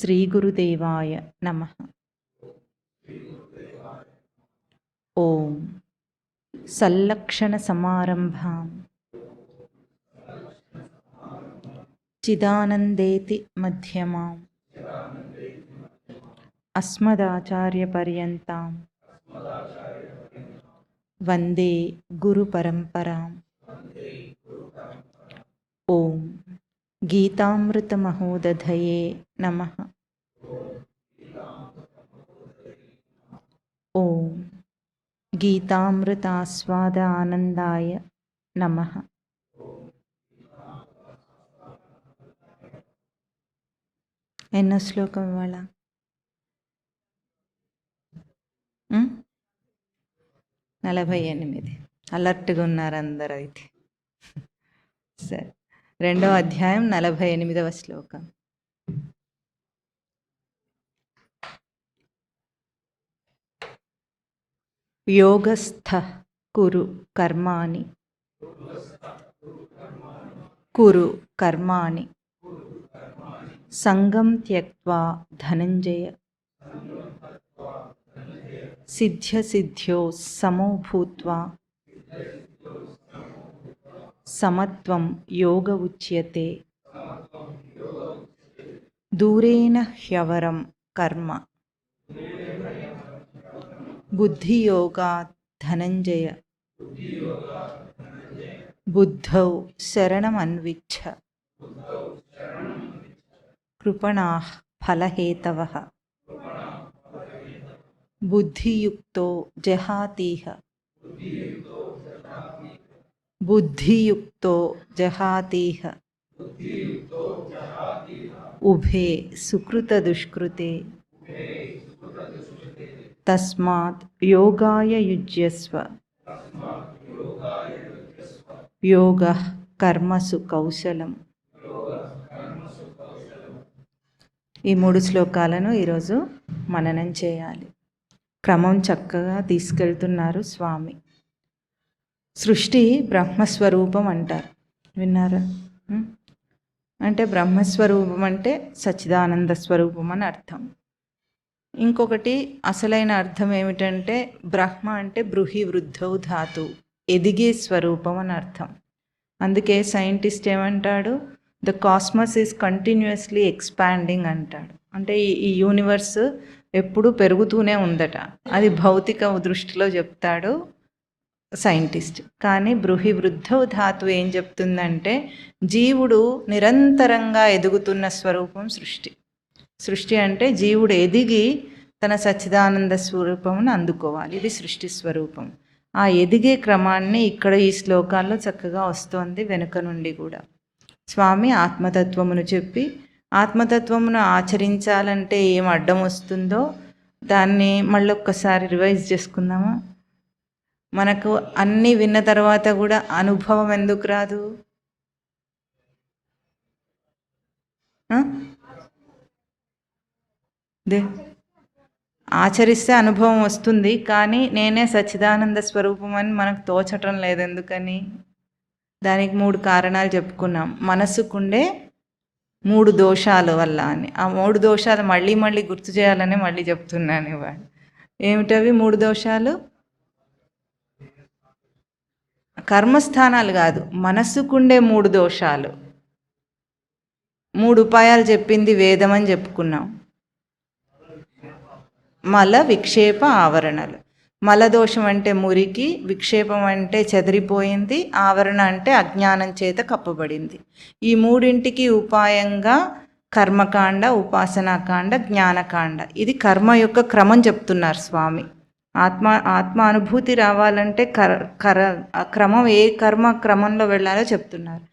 శ్రీ గురుదేవాయ నమః. ఓం సల్లక్షణ సమారంభాం చిదానందేతి మధ్యమాం అస్మదాచార్య పర్యంతాం వందే గురు పరంపరాం. ఓం గీతామృత మహోదధయే నమః. ఓం గీతామృతాస్వాద ఆనందాయ నమః. ఎన్నో శ్లోకం ఇవాళ? 48. అలర్ట్గా ఉన్నారు అందరూ అయితే. సరే, 2వ అధ్యాయం 48వ శ్లోకం. యోగస్థ కురు కర్మాణి కురు కర్మాణి సంగం త్యక్త్వా ధనంజయ సిద్ధ్య సిద్ధ్యో సమో భూత్వా సమత్వం యోగ ఉచ్యతే. దూరేణ హ్యవరం కర్మ బుద్ధియోగాత్ ధనంజయ బుద్ధౌ శరణమన్విచ్ఛ కృపణాః ఫలహేతవః. బుద్ధియుక్తో జహాతీహ బుద్ధియుక్తో జహాతీహ ఉభే సుకృత దుష్కృతే. తస్మాత్ యోగాయ యుజ్యస్వ యోగః కర్మసు కౌశలం. ఈ 3 శ్లోకాలను ఈరోజు మననం చేయాలి. క్రమం చక్కగా తీసుకెళ్తున్నారు స్వామి. సృష్టి బ్రహ్మస్వరూపం అంటారు, విన్నారా? అంటే బ్రహ్మస్వరూపం అంటే సచ్చిదానంద స్వరూపం అని అర్థం. ఇంకొకటి అసలైన అర్థం ఏమిటంటే బ్రహ్మ అంటే బృహి వృద్ధౌ ధాతు, ఎదిగే స్వరూపం అని అర్థం. అందుకే సైంటిస్ట్ ఏమంటాడు? The cosmos is continuously expanding అంటాడు. అంటే ఈ యూనివర్స్ ఎప్పుడూ పెరుగుతూనే ఉందట. అది భౌతిక దృష్టిలో చెప్తాడు సైంటిస్ట్. కానీ బృహి వృద్ధౌ ధాతు ఏం చెప్తుందంటే జీవుడు నిరంతరంగా ఎదుగుతున్న స్వరూపం సృష్టి. సృష్టి అంటే జీవుడు ఎదిగి తన సచ్చిదానంద స్వరూపమును అందుకోవాలి. ఇది సృష్టి స్వరూపం. ఆ ఎదిగే క్రమాన్ని ఇక్కడ ఈ శ్లోకాల్లో చక్కగా వస్తోంది. వెనుక నుండి కూడా స్వామి ఆత్మతత్వమును చెప్పి ఆత్మతత్వమును ఆచరించాలంటే ఏం అడ్డం వస్తుందో దాన్ని మళ్ళొక్కసారి రివైజ్ చేసుకుందామా? మనకు అన్నీ విన్న తర్వాత కూడా అనుభవం ఎందుకు రాదు? ఆచరిస్తే అనుభవం వస్తుంది, కానీ నేనే సచ్చిదానంద స్వరూపం అని మనకు తోచటం లేదు. ఎందుకని? దానికి 3 కారణాలు చెప్పుకున్నాం. మనసుకుండే 3 దోషాల వల్ల అని. ఆ 3 దోషాలు మళ్ళీ మళ్ళీ గుర్తు చేయాలని మళ్ళీ చెప్తున్నాను ఇవాళ. ఏమిటవి 3 దోషాలు? కర్మస్థానాలు కాదు, మనస్సుకుండే 3 దోషాలు. 3 ఉపాయాలు చెప్పింది వేదం అని చెప్పుకున్నాం. మల విక్షేప ఆవరణలు. మలదోషం అంటే మురికి, విక్షేపం అంటే చెదిరిపోయింది, ఆవరణ అంటే అజ్ఞానం చేత కప్పబడింది. ఈ 3ంటికి ఉపాయంగా కర్మకాండ, ఉపాసనాకాండ, జ్ఞానకాండ. ఇది కర్మ యొక్క క్రమం చెప్తున్నారు స్వామి. ఆత్మ అనుభూతి రావాలంటే క్రమం, ఏ కర్మ క్రమంలో వెళ్ళాలో చెప్తున్నారు.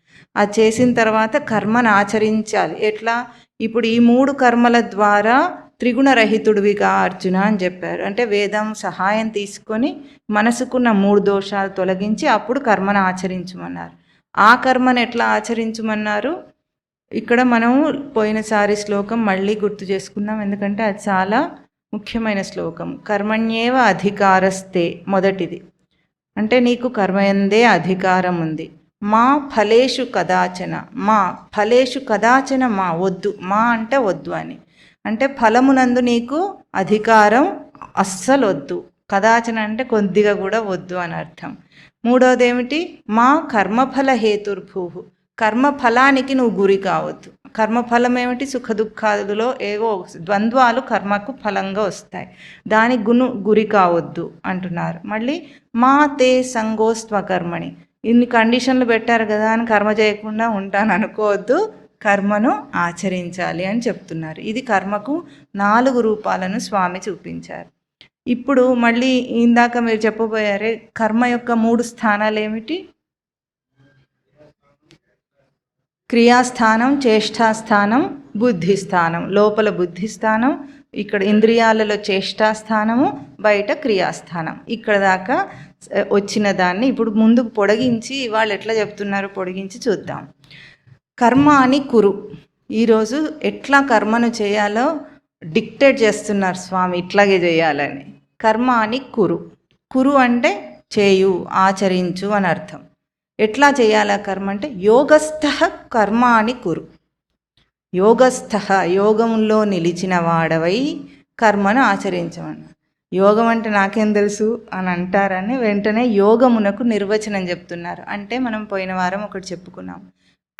అది చేసిన తర్వాత కర్మను ఆచరించాలి. ఎట్లా? ఇప్పుడు ఈ 3 కర్మల ద్వారా త్రిగుణరహితుడివిగా అర్జున అని చెప్పారు. అంటే వేదం సహాయం తీసుకొని మనసుకున్న 3 దోషాలు తొలగించి అప్పుడు కర్మను ఆచరించమన్నారు. ఆ కర్మను ఎట్లా ఆచరించమన్నారు? ఇక్కడ మనం పోయినసారి శ్లోకం మళ్ళీ గుర్తు చేసుకుందాం, ఎందుకంటే అది చాలా ముఖ్యమైన శ్లోకం. కర్మణ్యేవ అధికారస్తే, మొదటిది. అంటే నీకు కర్మయందే అధికారం ఉంది. మా ఫలేషు కదాచన, మా ఫలేషు కదాచన, మా వద్దు, మా అంటే వద్దు అని. అంటే ఫలమునందు నీకు అధికారం అస్సలు వద్దు. కదాచన అంటే కొద్దిగా కూడా వద్దు అని అర్థం. మూడవది ఏమిటి? మా కర్మఫల హేతుర్భూ, కర్మఫలానికి నువ్వు గురి కావద్దు. కర్మఫలం ఏమిటి? సుఖ దుఃఖాదులో ఏవో ద్వంద్వాలు కర్మకు ఫలంగా వస్తాయి, దానికి గురి కావద్దు అంటున్నారు. మళ్ళీ మా తే సంగోస్త్వకర్మణి, ఇన్ని కండిషన్లు పెట్టారు కదా అని కర్మ చేయకుండా ఉంటాను అనుకోవద్దు, కర్మను ఆచరించాలి అని చెప్తున్నారు. ఇది కర్మకు 4 రూపాలను స్వామి చూపించారు. ఇప్పుడు మళ్ళీ ఇందాక మీరు చెప్పబోయారే కర్మ యొక్క 3 స్థానాలు ఏమిటి? క్రియాస్థానం, చేష్టాస్థానం, బుద్ధిస్థానం. లోపల బుద్ధిస్థానం, ఇక్కడ ఇంద్రియాలలో చేష్టాస్థానము, బయట క్రియాస్థానం. ఇక్కడ దాకా వచ్చిన దాన్ని ఇప్పుడు ముందుకు పొడిగించి వాళ్ళు ఎట్లా చెప్తున్నారు పొడిగించి చూద్దాం. కర్మ అని కురు, ఈరోజు ఎట్లా కర్మను చేయాలో డిక్టేట్ చేస్తున్నారు స్వామి, ఇట్లాగే చేయాలని. కర్మ అని కురు, కురు అంటే చేయు, ఆచరించు అని అర్థం. ఎట్లా చేయాలా కర్మ అంటే యోగస్థ కర్మ అని కురు. యోగస్థ, యోగంలో నిలిచిన వాడవై కర్మను ఆచరించమన్న. యోగం అంటే నాకేం తెలుసు అని అంటారని వెంటనే యోగమునకు నిర్వచనం చెప్తున్నారు. అంటే మనం పోయిన వారం ఒకటి చెప్పుకున్నాం,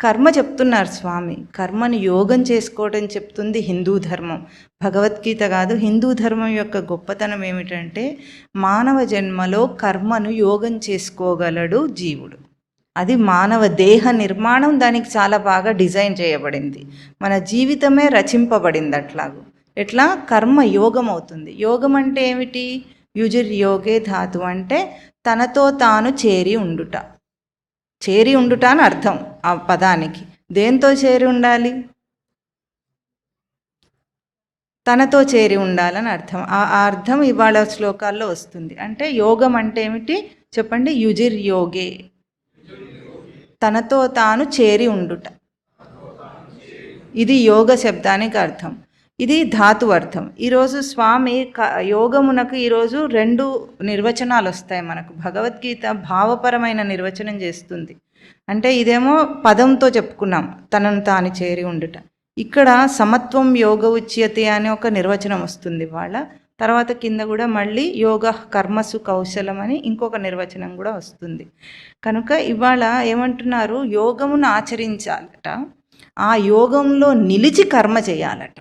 కర్మ చెప్తున్నారు స్వామి. కర్మను యోగం చేసుకోవడం చెప్తుంది హిందూ ధర్మం, భగవద్గీత కాదు. హిందూ ధర్మం యొక్క గొప్పతనం ఏమిటంటే మానవ జన్మలో కర్మను యోగం చేసుకోగలడు జీవుడు. అది మానవ దేహ నిర్మాణం దానికి చాలా బాగా డిజైన్ చేయబడింది. మన జీవితమే రచింపబడింది అట్లాగూ. ఎట్లా? కర్మ యోగం అవుతుంది. యోగం అంటే ఏమిటి? యుజిర్ యోగే ధాతు అంటే తనతో తాను చేరి ఉండుట. చేరి ఉండుట అని అర్థం ఆ పదానికి. దేంతో చేరి ఉండాలి? తనతో చేరి ఉండాలని అర్థం. ఆ అర్థం ఇవాళ శ్లోకాల్లో వస్తుంది. అంటే యోగం అంటే ఏమిటి చెప్పండి? యుజిర్ యోగే, తనతో తాను చేరి ఉండుట. ఇది యోగ శబ్దానికి అర్థం. ఇది ధాతు అర్థం. ఈరోజు స్వామి యోగమునకు ఈరోజు 2 నిర్వచనాలు వస్తాయి మనకు. భగవద్గీత భావపరమైన నిర్వచనం చేస్తుంది. అంటే ఇదేమో పదంతో చెప్పుకున్నాం, తనను తాను చేరి ఉండుట. ఇక్కడ సమత్వం యోగ ఉచ్యతే అనే ఒక నిర్వచనం వస్తుంది వాళ్ళ. తర్వాత కింద కూడా మళ్ళీ యోగ కర్మసు కౌశలం అని ఇంకొక నిర్వచనం కూడా వస్తుంది. కనుక ఇవాళ ఏమంటున్నారు? యోగమును ఆచరించాలట, ఆ యోగంలో నిలిచి కర్మ చేయాలట.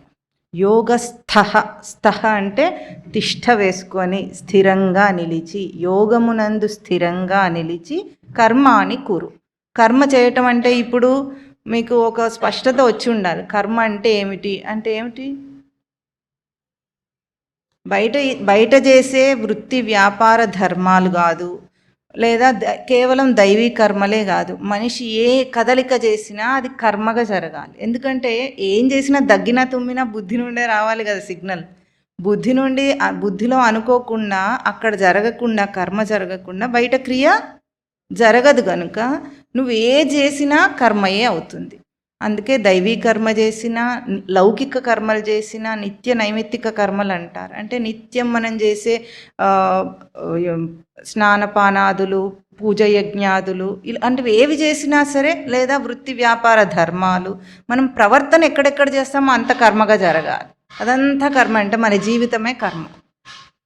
యోగస్థ, స్థ అంటే తిష్ట వేసుకొని స్థిరంగా నిలిచి, యోగమునందు స్థిరంగా నిలిచి కర్మ అని కురు. కర్మ చేయటం అంటే ఇప్పుడు మీకు ఒక స్పష్టత వచ్చి ఉండాలి. కర్మ అంటే ఏమిటి అంటే ఏమిటి? బయట చేసే వృత్తి వ్యాపార ధర్మాలు కాదు, లేదా కేవలం దైవీ కర్మలే కాదు. మనిషి ఏ కదలిక చేసినా అది కర్మగా జరగాలి. ఎందుకంటే ఏం చేసినా దగ్గినా తుమ్మినా బుద్ధి నుండే రావాలి కదా సిగ్నల్. బుద్ధి నుండి, బుద్ధిలో అనుకోకుండా అక్కడ జరగకుండా, కర్మ జరగకుండా బయట క్రియ జరగదు. కనుక నువ్వు ఏ చేసినా కర్మయే అవుతుంది. అందుకే దైవీ కర్మ చేసినా, లౌకిక కర్మలు చేసినా నిత్య నైమిత్తిక కర్మలు అంటారు. అంటే నిత్యం మనం చేసే స్నానపానాదులు, పూజ యజ్ఞాదులు ఇలాంటివి ఏవి చేసినా సరే, లేదా వృత్తి వ్యాపార ధర్మాలు, మనం ప్రవర్తన ఎక్కడెక్కడ చేస్తామో అంత కర్మగా జరగాలి. అదంతా కర్మ. అంటే మన జీవితమే కర్మ,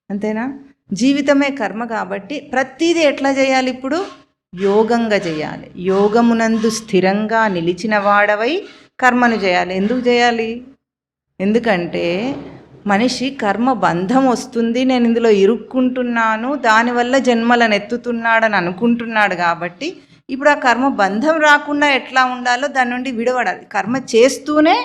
అంతేనా? జీవితమే కర్మ. కాబట్టి ప్రతిదీ ఎట్లా చేయాలి? ఇప్పుడు యోగంగా చేయాలి. యోగమునందు స్థిరంగా నిలిచిన వాడవై కర్మను చేయాలి. ఎందుకు చేయాలి? ఎందుకంటే మనిషి కర్మ బంధం వస్తుంది, నేను ఇందులో ఇరుక్కుంటున్నాను, దానివల్ల జన్మలను ఎత్తుతున్నాడని అనుకుంటున్నాడు. కాబట్టి ఇప్పుడు ఆ కర్మ బంధం రాకుండా ఎట్లా ఉండాలో దాని నుండి విడవడాలి. కర్మ చేస్తూనే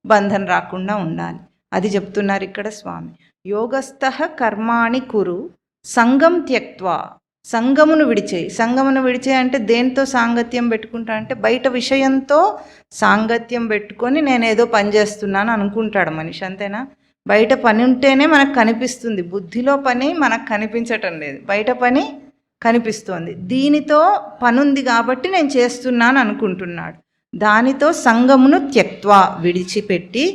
బంధం రాకుండా ఉండాలి. అది చెప్తున్నారు ఇక్కడ స్వామి. యోగస్థ కర్మాణి కురు సంగం త్యక్త్వా, సంగమును విడిచేయి. సంగమును విడిచేయి అంటే దేంతో సాంగత్యం పెట్టుకుంటా అంటే బయట విషయంతో సాంగత్యం పెట్టుకొని నేనేదో పని చేస్తున్నాను అనుకుంటాడు మనిషి, అంతేనా? బయట పని ఉంటేనే మనకు కనిపిస్తుంది, బుద్ధిలో పని మనకు కనిపించటం లేదు, బయట పని కనిపిస్తోంది. దీనితో పనుంది కాబట్టి నేను చేస్తున్నాను అనుకుంటున్నాడు. దానితో సంగమును త్యక్త్వా విడిచిపెట్టి,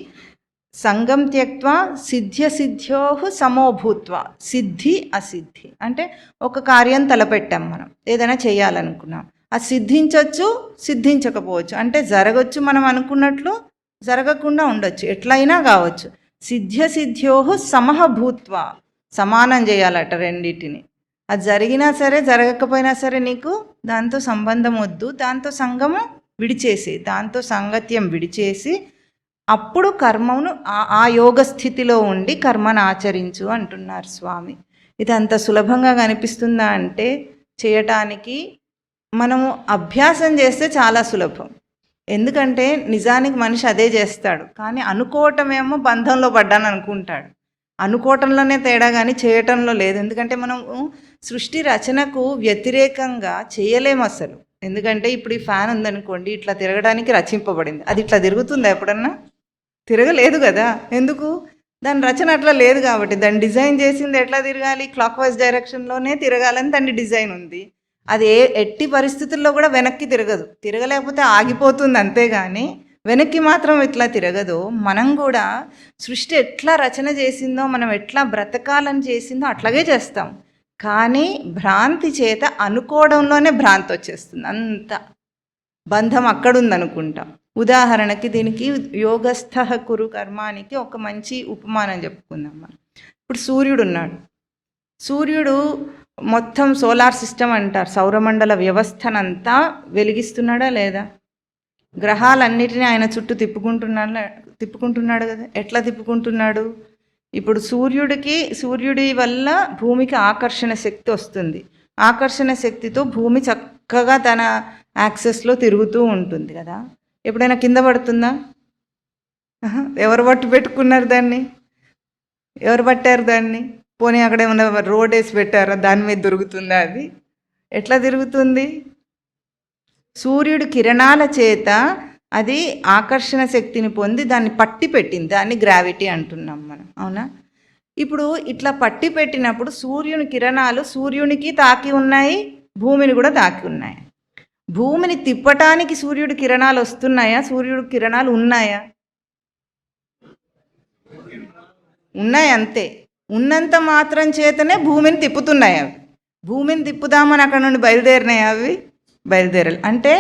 సంగం త్యక్త్వా సిద్ధ్యో సమోభూత్వ, సిద్ధి అసిద్ధి అంటే ఒక కార్యం తలపెట్టాం, మనం ఏదైనా చేయాలనుకున్నాం, అది సిద్ధించవచ్చు సిద్ధించకపోవచ్చు. అంటే జరగచ్చు, మనం అనుకున్నట్లు జరగకుండా ఉండొచ్చు, ఎట్లయినా కావచ్చు. సిద్ధ్యో సమః భూత్వా, సమానం చేయాలట రెండింటిని. అది జరిగినా సరే జరగకపోయినా సరే నీకు దాంతో సంబంధం వద్దు, దాంతో సంగము విడిచేసి, దాంతో సాంగత్యం విడిచేసి అప్పుడు కర్మను ఆ యోగ స్థితిలో ఉండి కర్మను ఆచరించు అంటున్నారు స్వామి. ఇది అంత సులభంగా కనిపిస్తుందా అంటే చేయటానికి మనము అభ్యాసం చేస్తే చాలా సులభం. ఎందుకంటే నిజానికి మనిషి అదే చేస్తాడు, కానీ అనుకోవటమేమో బంధంలో పడ్డాను అనుకుంటాడు. అనుకోవటంలోనే తేడా కానీ చేయటంలో లేదు. ఎందుకంటే మనం సృష్టి రచనకు వ్యతిరేకంగా చేయలేము అసలు. ఎందుకంటే ఇప్పుడు ఈ ఫ్యాన్ ఉందనుకోండి, ఇట్లా తిరగడానికి రచింపబడింది. అది ఇట్లా తిరుగుతుందా ఎప్పుడన్నా? తిరగలేదు కదా. ఎందుకు? దాని రచన అట్లా లేదు కాబట్టి. దాన్ని డిజైన్ చేసింది ఎట్లా తిరగాలి, క్లాక్ వైజ్ డైరెక్షన్లోనే తిరగాలని దాని డిజైన్ ఉంది. అది ఎట్టి పరిస్థితుల్లో కూడా వెనక్కి తిరగదు. తిరగలేకపోతే ఆగిపోతుంది అంతేగాని వెనక్కి మాత్రం ఇట్లా తిరగదు. మనం కూడా సృష్టి ఎట్లా రచన చేసిందో, మనం ఎట్లా బ్రతకాలని చేసిందో అట్లాగే చేస్తాం. కానీ భ్రాంతి చేత అనుకోవడంలోనే భ్రాంతి వచ్చేస్తుంది. అంత బంధం అక్కడుందనుకుంటాం. ఉదాహరణకి దీనికి యోగస్థ కురు కర్మానికి ఒక మంచి ఉపమానం చెప్పుకుందాం మనం. ఇప్పుడు సూర్యుడు ఉన్నాడు. సూర్యుడు మొత్తం సోలార్ సిస్టమ్ అంటారు, సౌరమండల వ్యవస్థనంతా వెలిగిస్తున్నాడా లేదా? గ్రహాలన్నిటినీ ఆయన చుట్టూ తిప్పుకుంటున్నాడు కదా. ఎట్లా తిప్పుకుంటున్నాడు? ఇప్పుడు సూర్యుడి వల్ల భూమికి ఆకర్షణ శక్తి వస్తుంది. ఆకర్షణ శక్తితో భూమి చక్కగా తన యాక్సెస్లో తిరుగుతూ ఉంటుంది కదా. ఎప్పుడైనా కింద పడుతుందా? ఎవరు పెట్టుకున్నారు దాన్ని? ఎవరు పట్టారు దాన్ని? పోనీ అక్కడ ఏమన్నా రోడ్ వేసి పెట్టారా? దాని మీద దొరుకుతుందా? అది ఎట్లా తిరుగుతుంది? సూర్యుడు కిరణాల చేత అది ఆకర్షణ శక్తిని పొంది దాన్ని పట్టి పెట్టింది. దాన్ని గ్రావిటీ అంటున్నాం మనం, అవునా? ఇప్పుడు ఇట్లా పట్టి పెట్టినప్పుడు సూర్యుని కిరణాలు సూర్యునికి తాకి ఉన్నాయి, భూమిని కూడా తాకి ఉన్నాయి. భూమిని తిప్పటానికి సూర్యుడి కిరణాలు వస్తున్నాయా? సూర్యుడి కిరణాలు ఉన్నాయా? ఉన్నాయి, అంతే. ఉన్నంత మాత్రం చేతనే భూమిని తిప్పుతున్నాయి అవి. భూమిని తిప్పుదామని అక్కడ నుండి బయలుదేరినాయి అవి? బయలుదేరాలి. అంటే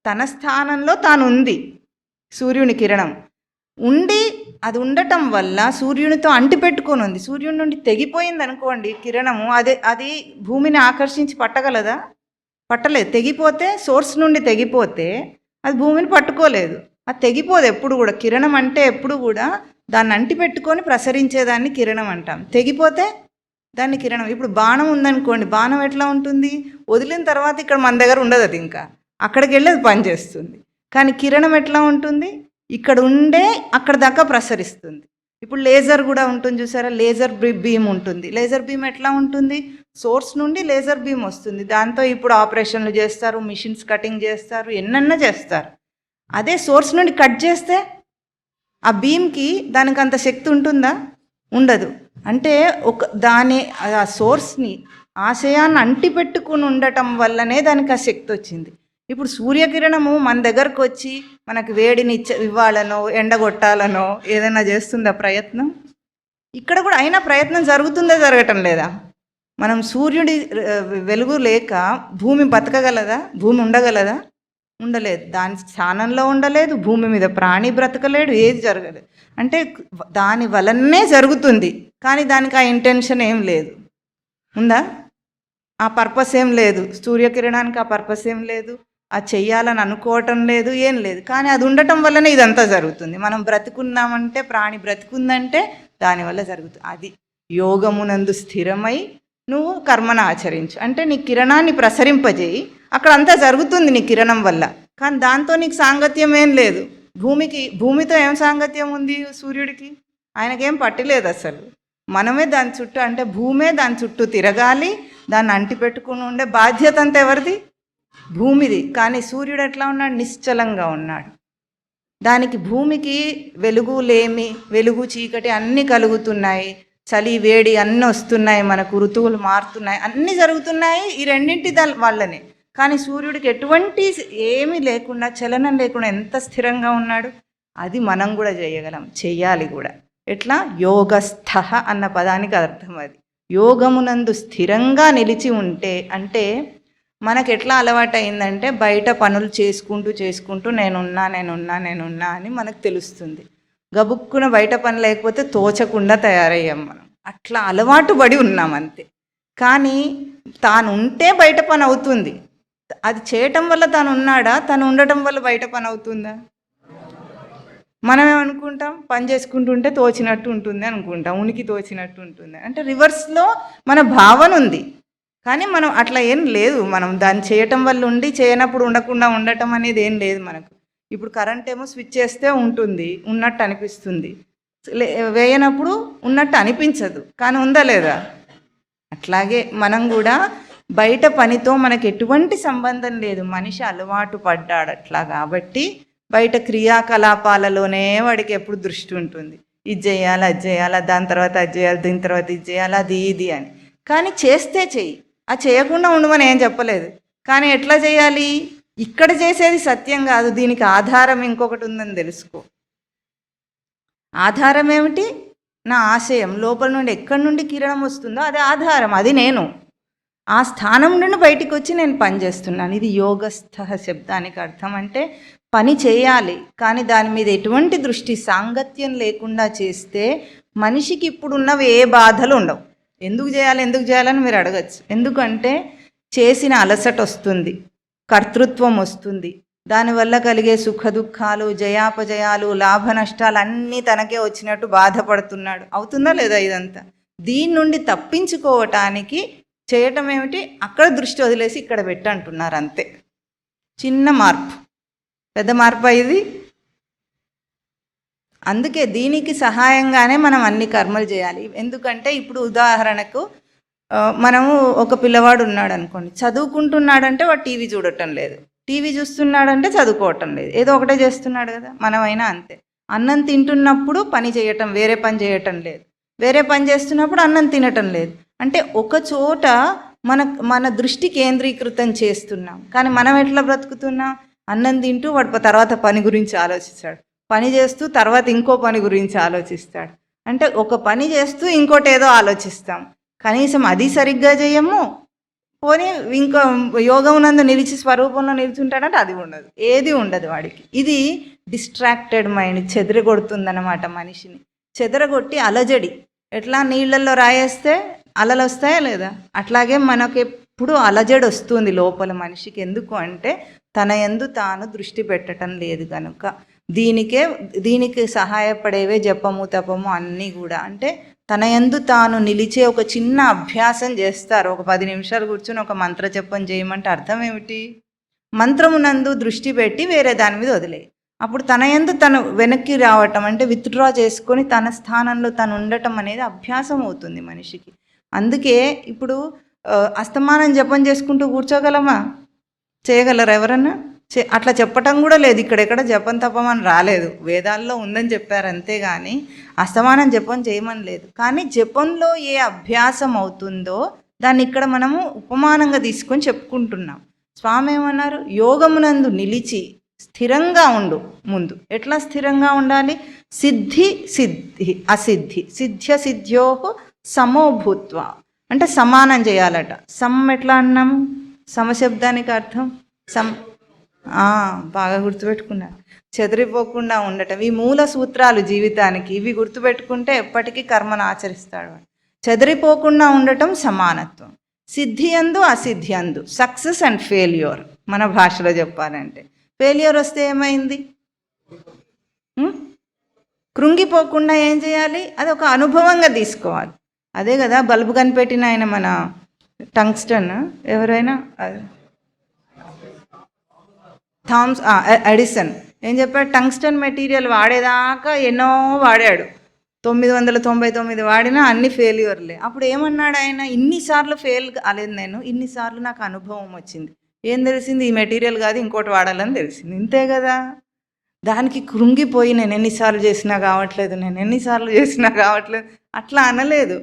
తన స్థానంలో తాను ఉంది. సూర్యుని కిరణం ఉండి అది ఉండటం వల్ల సూర్యునితో అంటిపెట్టుకొని ఉంది. సూర్యుని నుండి తెగిపోయింది అనుకోండి కిరణము, అది భూమిని ఆకర్షించి పట్టగలదా? పట్టలేదు. తెగిపోతే, సోర్స్ నుండి తెగిపోతే అది భూమిని పట్టుకోలేదు. అది తెగిపోదు ఎప్పుడు కూడా. కిరణం అంటే ఎప్పుడు కూడా దాన్ని అంటిపెట్టుకొని ప్రసరించేదాన్ని కిరణం అంటాం. తెగిపోతే దాన్ని కిరణం. ఇప్పుడు బాణం ఉందనుకోండి, బాణం ఎట్లా ఉంటుంది? వదిలిన తర్వాత ఇక్కడ మన దగ్గర ఉండదు, అది ఇంకా అక్కడికి వెళ్ళి అది పనిచేస్తుంది. కానీ కిరణం ఎట్లా ఉంటుంది? ఇక్కడ ఉండే అక్కడ దాకా ప్రసరిస్తుంది. ఇప్పుడు లేజర్ కూడా ఉంటుంది చూసారా, లేజర్ బీమ్ ఉంటుంది. లేజర్ బీమ్ ఎట్లా ఉంటుంది? సోర్స్ నుండి లేజర్ బీమ్ వస్తుంది. దాంతో ఇప్పుడు ఆపరేషన్లు చేస్తారు, మిషన్స్ కటింగ్ చేస్తారు, ఎన్నన్నా చేస్తారు. అదే సోర్స్ నుండి కట్ చేస్తే ఆ బీమ్కి దానికి అంత శక్తి ఉంటుందా? ఉండదు. అంటే ఆ సోర్స్ని, ఆశయాన్ని అంటిపెట్టుకుని ఉండటం వల్లనే దానికి ఆ శక్తి వచ్చింది. ఇప్పుడు సూర్యకిరణము మన దగ్గరకు వచ్చి మనకు వేడిని ఇవ్వాలనో ఎండగొట్టాలనో ఏదైనా చేస్తుందా ప్రయత్నం? ఇక్కడ కూడా అయినా ప్రయత్నం జరుగుతుందా, జరగటం లేదా? మనం సూర్యుడి వెలుగు లేక భూమి బతకగలదా? భూమి ఉండగలదా? ఉండలేదు. దాని స్థానంలో ఉండలేదు, భూమి మీద ప్రాణి బ్రతకలేడు, ఏది జరగలేదు. అంటే దాని వలనే జరుగుతుంది, కానీ దానికి ఆ ఇంటెన్షన్ ఏం లేదు. ఉందా? ఆ పర్పస్ ఏం లేదు. సూర్యకిరణానికి ఆ పర్పస్ ఏం లేదు, అది చెయ్యాలని అనుకోవటం లేదు, ఏం లేదు. కానీ అది ఉండటం వల్లనే ఇదంతా జరుగుతుంది. మనం బ్రతుకున్నామంటే, ప్రాణి బ్రతుకుందంటే దానివల్ల జరుగుతుంది. అది యోగమునందు స్థిరమై నువ్వు కర్మను ఆచరించు. అంటే నీ కిరణాన్ని ప్రసరింపజేయి, అక్కడ అంతా జరుగుతుంది నీ కిరణం వల్ల. కానీ దాంతో నీకు సాంగత్యం ఏం లేదు. భూమితో ఏం సాంగత్యం ఉంది సూర్యుడికి? ఆయనకేం పట్టలేదు అసలు. మనమే దాని చుట్టూ, అంటే భూమే దాని చుట్టూ తిరగాలి, దాన్ని అంటిపెట్టుకుని ఉండే బాధ్యత అంతా ఎవరిది? భూమిది. కానీ సూర్యుడు ఎట్లా ఉన్నాడు? నిశ్చలంగా ఉన్నాడు. దానికి భూమికి వెలుగు లేమి, వెలుగు చీకటి అన్నీ కలుగుతున్నాయి, చలి వేడి అన్నీ వస్తున్నాయి, మనకు ఋతువులు మారుతున్నాయి, అన్నీ జరుగుతున్నాయి ఈ రెండింటి వల్లనే. కానీ సూర్యుడికి ఎటువంటి ఏమీ లేకుండా, చలనం లేకుండా ఎంత స్థిరంగా ఉన్నాడు. అది మనం కూడా చేయగలం, చెయ్యాలి కూడా. ఎట్లా? యోగస్థ అన్న పదానికి అర్థం అది. యోగమునందు స్థిరంగా నిలిచి ఉంటే, అంటే మనకు ఎట్లా అలవాటు అయిందంటే బయట పనులు చేసుకుంటూ నేనున్నా అని మనకు తెలుస్తుంది. గబుక్కున బయట పని లేకపోతే తోచకుండా తయారయ్యాం మనం. అట్లా అలవాటు పడి ఉన్నాం అంతే. కానీ తాను ఉంటే బయట పని అవుతుంది. అది చేయటం వల్ల తాను ఉన్నాడా, తను ఉండటం వల్ల బయట పని అవుతుందా? మనమేమనుకుంటాం, పని చేసుకుంటుంటే తోచినట్టు ఉంటుంది అనుకుంటాం, ఉనికి తోచినట్టు ఉంటుంది. అంటే రివర్స్లో మన భావన ఉంది. కానీ మనం అట్లా ఏం లేదు. మనం దాన్ని చేయటం వల్ల ఉండి చేయనప్పుడు ఉండకుండా ఉండటం అనేది ఏం లేదు మనకు. ఇప్పుడు కరెంట్ ఏమో స్విచ్ చేస్తే ఉంటుంది, ఉన్నట్టు అనిపిస్తుంది. వేయనప్పుడు ఉన్నట్టు అనిపించదు, కానీ ఉందా లేదా? అట్లాగే మనం కూడా బయట పనితో మనకు ఎటువంటి సంబంధం లేదు. మనిషి అలవాటు పడ్డాడు అట్లా. కాబట్టి బయట క్రియాకలాపాలలోనే వాడికి ఎప్పుడు దృష్టి ఉంటుంది. ఇది చేయాలి, అది చేయాలి, దాని తర్వాత అది చేయాలి, దీని తర్వాత ఇది చేయాలి, అది ఇది అని. కానీ చేస్తే చెయ్యి, అది చేయకుండా ఉండమని ఏం చెప్పలేదు. కానీ ఎట్లా చేయాలి? ఇక్కడ చేసేది సత్యం కాదు, దీనికి ఆధారం ఇంకొకటి ఉందని తెలుసుకో. ఆధారం ఏమిటి? నా ఆశయం. లోపల నుండి ఎక్కడి నుండి కిరణం వస్తుందో అది ఆధారం, అది నేను. ఆ స్థానం నుండి బయటికి వచ్చి నేను పని చేస్తున్నాను. ఇది యోగస్థ శబ్దానికి అర్థం. అంటే పని చేయాలి, కానీ దాని మీద ఎటువంటి దృష్టి సాంగత్యం లేకుండా చేస్తే మనిషికి ఇప్పుడున్నవి ఏ బాధలు ఉండవు. ఎందుకు చేయాలని మీరు అడగచ్చు. ఎందుకంటే చేసిన అలసట వస్తుంది, కర్తృత్వం వస్తుంది, దానివల్ల కలిగే సుఖ దుఃఖాలు, జయాపజయాలు, లాభ నష్టాలు అన్నీ తనకే వచ్చినట్టు బాధపడుతున్నాడు. అవుతుందా లేదా? ఇదంతా దీని నుండి తప్పించుకోవటానికి చేయటం ఏమిటి? అక్కడ దృష్టి వదిలేసి ఇక్కడ పెట్టంటున్నారు అంతే. చిన్న మార్పు, పెద్ద మార్పు ఇది. అందుకే దీనికి సహాయంగానే మనం అన్ని కర్మలు చేయాలి. ఎందుకంటే ఇప్పుడు ఉదాహరణకు మనము ఒక పిల్లవాడు ఉన్నాడు అనుకోండి, చదువుకుంటున్నాడంటే వాడు టీవీ చూడటం లేదు, టీవీ చూస్తున్నాడంటే చదువుకోవటం లేదు, ఏదో ఒకటే చేస్తున్నాడు కదా. మనమైనా అంతే. అన్నం తింటున్నప్పుడు పని చేయటం, వేరే పని చేయటం లేదు, వేరే పని చేస్తున్నప్పుడు అన్నం తినటం లేదు. అంటే ఒక చోట మన దృష్టి కేంద్రీకృతం చేస్తున్నాం. కానీ మనం ఎట్లా బ్రతుకుతున్నాం? అన్నం తింటూ వాడు తర్వాత పని గురించి ఆలోచిస్తాడు, పని చేస్తూ తర్వాత ఇంకో పని గురించి ఆలోచిస్తాడు. అంటే ఒక పని చేస్తూ ఇంకోటి ఏదో ఆలోచిస్తాం, కనీసం అది సరిగ్గా చేయము. పోనీ ఇంకో యోగమునందు నిలిచి స్వరూపంలో నిలిచుంటాడంటే అది ఉండదు, ఏది ఉండదు వాడికి. ఇది డిస్ట్రాక్టెడ్ మైండ్ చెదరగొడుతుందన్నమాట మనిషిని. చెదరగొట్టి అలజడి. ఎట్లా నీళ్ళల్లో రాయేస్తే అలలు వస్తాయా లేదా? అట్లాగే మనకు ఎప్పుడు అలజడి వస్తుంది లోపల మనిషికి. ఎందుకు అంటే తన యందు తాను దృష్టి పెట్టడం లేదు కనుక. దీనికి సహాయపడేవే జపము తపము అన్నీ కూడా. అంటే తన యందు తాను నిలిచే ఒక చిన్న అభ్యాసం చేస్తారు. ఒక 10 నిమిషాలు కూర్చొని ఒక మంత్ర జపం చేయమంటే అర్థం ఏమిటి? మంత్రమునందు దృష్టి పెట్టి వేరే దాని మీద వదిలే. అప్పుడు తన యందు తను వెనక్కి రావటం, అంటే విత్డ్రా చేసుకొని తన స్థానంలో తను ఉండటం అనేది అభ్యాసం అవుతుంది మనిషికి. అందుకే ఇప్పుడు అస్తమానం జపం చేసుకుంటూ కూర్చోగలమా? చేయగలరా ఎవరన్నా? అట్లా చెప్పటం కూడా లేదు. ఇక్కడెక్కడ జపం తపం అని రాలేదు, వేదాల్లో ఉందని చెప్పారు అంతేగాని అస్తమానం జపం చేయమని లేదు. కానీ జపంలో ఏ అభ్యాసం అవుతుందో దాన్ని ఇక్కడ మనము ఉపమానంగా తీసుకొని చెప్పుకుంటున్నాం. స్వామి ఏమన్నారు? యోగమునందు నిలిచి స్థిరంగా ఉండు. ముందు ఎట్లా స్థిరంగా ఉండాలి? సిద్ధి సిద్ధి అసిద్ధి సిద్ధ్య సిద్ధ్యోహ సమోభూత్వ, అంటే సమానం చేయాలట. ఎట్లా అన్నాము? సమశబ్దానికి అర్థం బాగా గుర్తుపెట్టుకున్నారు. చెదిరిపోకుండా ఉండటం. ఈ మూల సూత్రాలు జీవితానికి. ఇవి గుర్తుపెట్టుకుంటే ఎప్పటికీ కర్మను ఆచరిస్తాడు. చెదిరిపోకుండా ఉండటం సమానత్వం. సిద్ధి అందు అసిద్ధి అందు, సక్సెస్ అండ్ ఫెయిల్యూర్ మన భాషలో చెప్పాలంటే. ఫెయిల్యూర్ వస్తే ఏమైంది? కృంగిపోకుండా ఏం చేయాలి? అది ఒక అనుభవంగా తీసుకోవాలి. అదే కదా బల్బు కనిపెట్టిన ఆయన మన టంగ్స్టన్, ఎవరైనా ఎడిసన్ ఏం చెప్పాడు? టంగ్స్టన్ మెటీరియల్ వాడేదాకా ఎన్నో వాడాడు, 999 వాడినా అన్ని ఫెయిల్యూర్లే. అప్పుడు ఏమన్నాడు ఆయన? ఇన్నిసార్లు ఫెయిల్ కాలేదు నేను, ఇన్నిసార్లు నాకు అనుభవం వచ్చింది. ఏం తెలిసింది? ఈ మెటీరియల్ కాదు ఇంకోటి వాడాలని తెలిసింది. ఇంతే కదా. దానికి కృంగిపోయి నేను ఎన్నిసార్లు చేసినా కావట్లేదు అట్లా అనలేదు.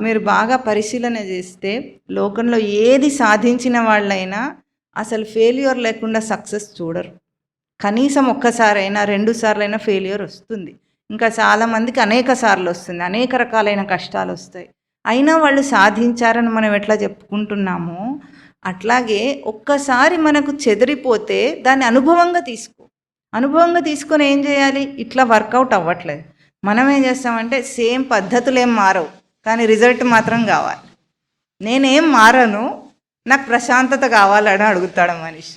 మీరు బాగా పరిశీలన చేస్తే లోకంలో ఏది సాధించిన వాళ్ళైనా అసలు ఫెయిల్యూర్ లేకుండా సక్సెస్ చూడరు. కనీసం ఒక్కసారైనా 2 సార్లైనా ఫెయిల్యూర్ వస్తుంది. ఇంకా చాలామందికి అనేక సార్లు వస్తుంది, అనేక రకాలైన కష్టాలు వస్తాయి. అయినా వాళ్ళు సాధించారని మనం ఎట్లా చెప్పుకుంటున్నామో అట్లాగే ఒక్కసారి మనకు చెదిరిపోతే దాన్ని అనుభవంగా తీసుకో. అనుభవంగా తీసుకొని ఏం చేయాలి? ఇట్లా వర్కౌట్ అవ్వట్లేదు. మనం ఏం చేస్తామంటే సేమ్ పద్ధతులు ఏం మారవు, కానీ రిజల్ట్ మాత్రం కావాలి. నేనేం మారను, నాకు ప్రశాంతత కావాలని అడుగుతాడు మనిషి.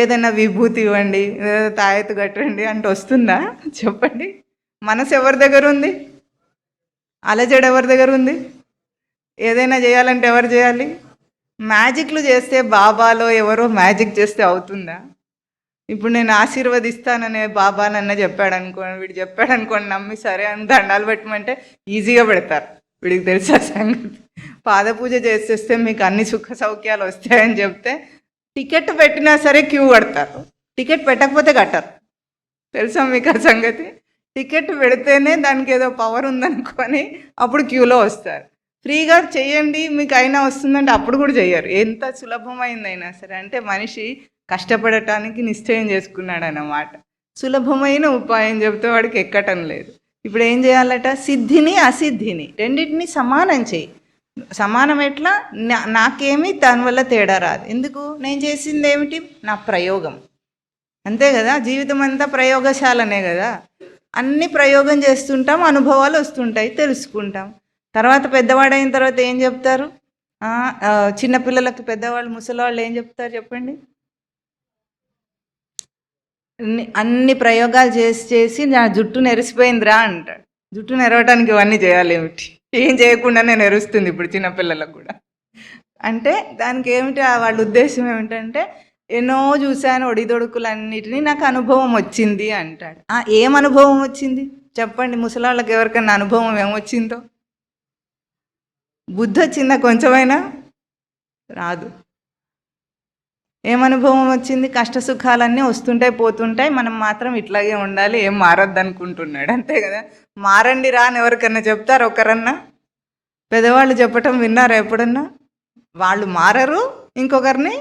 ఏదైనా విభూతి ఇవ్వండి, ఏదైనా తాయెత్తు కట్టండి అంటే వస్తుందా? చెప్పండి. మనసు ఎవరి దగ్గర ఉంది? అలజడి ఎవరి దగ్గర ఉంది? ఏదైనా చేయాలంటే ఎవరు చేయాలి? మ్యాజిక్లు చేస్తే బాబాలో ఎవరో మ్యాజిక్ చేస్తే అవుతుందా? ఇప్పుడు నేను ఆశీర్వదిస్తాననే బాబా నన్న చెప్పాడు అనుకోండి, వీడు చెప్పాడు అనుకోండి, నమ్మి సరే అని దండాలు పెట్టమంటే ఈజీగా పెడతారు. వీడికి తెలుసా సంగతి? పాద పూజ చేసేస్తే మీకు అన్ని సుఖ సౌఖ్యాలు వస్తాయని చెప్తే టికెట్ పెట్టినా సరే క్యూ కడతారు, టికెట్ పెట్టకపోతే కట్టరు. తెలుసా మీకు ఆ సంగతి? టికెట్ పెడితేనే దానికి ఏదో పవర్ ఉందనుకొని అప్పుడు క్యూలో వస్తారు. ఫ్రీగా చేయండి మీకు అయినా వస్తుందంటే అప్పుడు కూడా చెయ్యరు. ఎంత సులభమైందైనా సరే, అంటే మనిషి కష్టపడటానికి నిశ్చయం చేసుకున్నాడు అన్నమాట. సులభమైన ఉపాయం చెబితే వాడికి ఎక్కటం లేదు. ఇప్పుడు ఏం చేయాలట? సిద్ధిని అసిద్ధిని రెండింటిని సమానం చేయి. సమానం ఎట్లా? నాకేమీ దానివల్ల తేడా రాదు. ఎందుకు? నేను చేసింది ఏమిటి? నా ప్రయోగం. అంతే కదా, జీవితం అంతా ప్రయోగశాలనే కదా. అన్ని ప్రయోగం చేస్తుంటాం, అనుభవాలు వస్తుంటాయి, తెలుసుకుంటాం. తర్వాత పెద్దవాడైన తర్వాత ఏం చెప్తారు? చిన్నపిల్లలకి పెద్దవాళ్ళు ముసలివాళ్ళు ఏం చెప్తారు చెప్పండి? అన్ని ప్రయోగాలు చేసి నా జుట్టు నెరిసిపోయిందిరా అంటాడు. జుట్టు నెరవటానికి ఇవన్నీ చేయాలి ఏమిటి? ఏం చేయకుండానే నెరుస్తుంది ఇప్పుడు చిన్నపిల్లలకు కూడా. అంటే దానికి ఏమిటి వాళ్ళ ఉద్దేశం ఏమిటంటే, ఎన్నో చూశాను ఒడిదొడుకులన్నిటినీ, నాకు అనుభవం వచ్చింది అంటాడు. ఏం అనుభవం వచ్చింది చెప్పండి? ముసలాళ్ళకి ఎవరికైనా అనుభవం ఏమొచ్చిందో? బుద్ధి వచ్చిందా? కొంచెమైనా రాదు. ఏమనుభవం వచ్చింది? కష్ట సుఖాలన్నీ వస్తుంటాయి పోతుంటాయి, మనం మాత్రం ఇట్లాగే ఉండాలి, ఏం మారద్దు అనుకుంటున్నాడు. అంతే కదా. మారండి రా అని ఎవరికన్నా చెప్తారు? ఒకరన్నా పెద్దవాళ్ళు చెప్పటం విన్నారా ఎప్పుడన్నా? వాళ్ళు మారరు, ఇంకొకరిని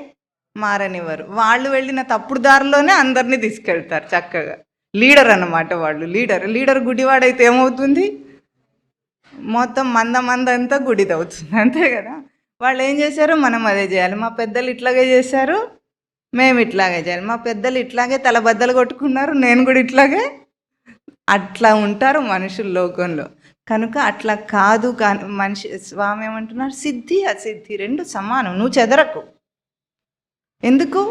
మారనివ్వరు. వాళ్ళు వెళ్ళిన తప్పుడు దారిలోనే అందరినీ తీసుకెళ్తారు చక్కగా. లీడర్ అన్నమాట వాళ్ళు. లీడర్ గుడివాడైతే ఏమవుతుంది? మొత్తం మందంతా గుడిదవుతుంది. అంతే కదా. వాళ్ళు ఏం చేశారు? మనం అదే చేయాలి. మా పెద్దలు ఇట్లాగే చేశారు, మేము ఇట్లాగే చేయాలి. మా పెద్దలు ఇట్లాగే తలబద్దలు కొట్టుకున్నారు, నేను కూడా ఇట్లాగే. అట్లా ఉంటారు మనుషుల లోకంలో. కనుక అట్లా కాదు. మనిషి స్వామి ఏమంటున్నారు? సిద్ధి అసిద్ధి రెండు సమానం. నువ్వు చెదరకు. ఎందుకు?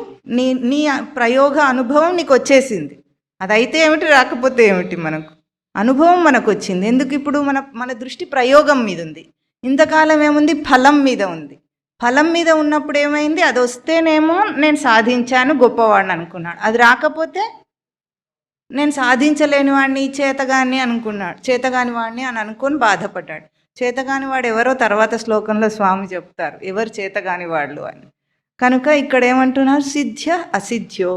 నీ ప్రయోగ అనుభవం నీకు వచ్చేసింది. అదైతే ఏమిటి, రాకపోతే ఏమిటి? మనకు అనుభవం మనకు వచ్చింది. ఎందుకు? ఇప్పుడు మన దృష్టి ప్రయోగం మీద ఉంది. ఇంతకాలం ఏముంది? ఫలం మీద ఉంది. ఫలం మీద ఉన్నప్పుడు ఏమైంది? అది వస్తేనేమో నేను సాధించాను, గొప్పవాడిని అనుకున్నాడు. అది రాకపోతే నేను సాధించలేని వాడిని, చేతగాని అనుకున్నాడు. చేతగాని వాడిని అని అనుకొని బాధపడ్డాడు. చేతగాని వాడు ఎవరో తర్వాత శ్లోకంలో స్వామి చెప్తారు, ఎవరు చేతగాని వాళ్ళు అని. కనుక ఇక్కడ ఏమంటున్నారు? సిద్ధ్య అసిద్ధ్యో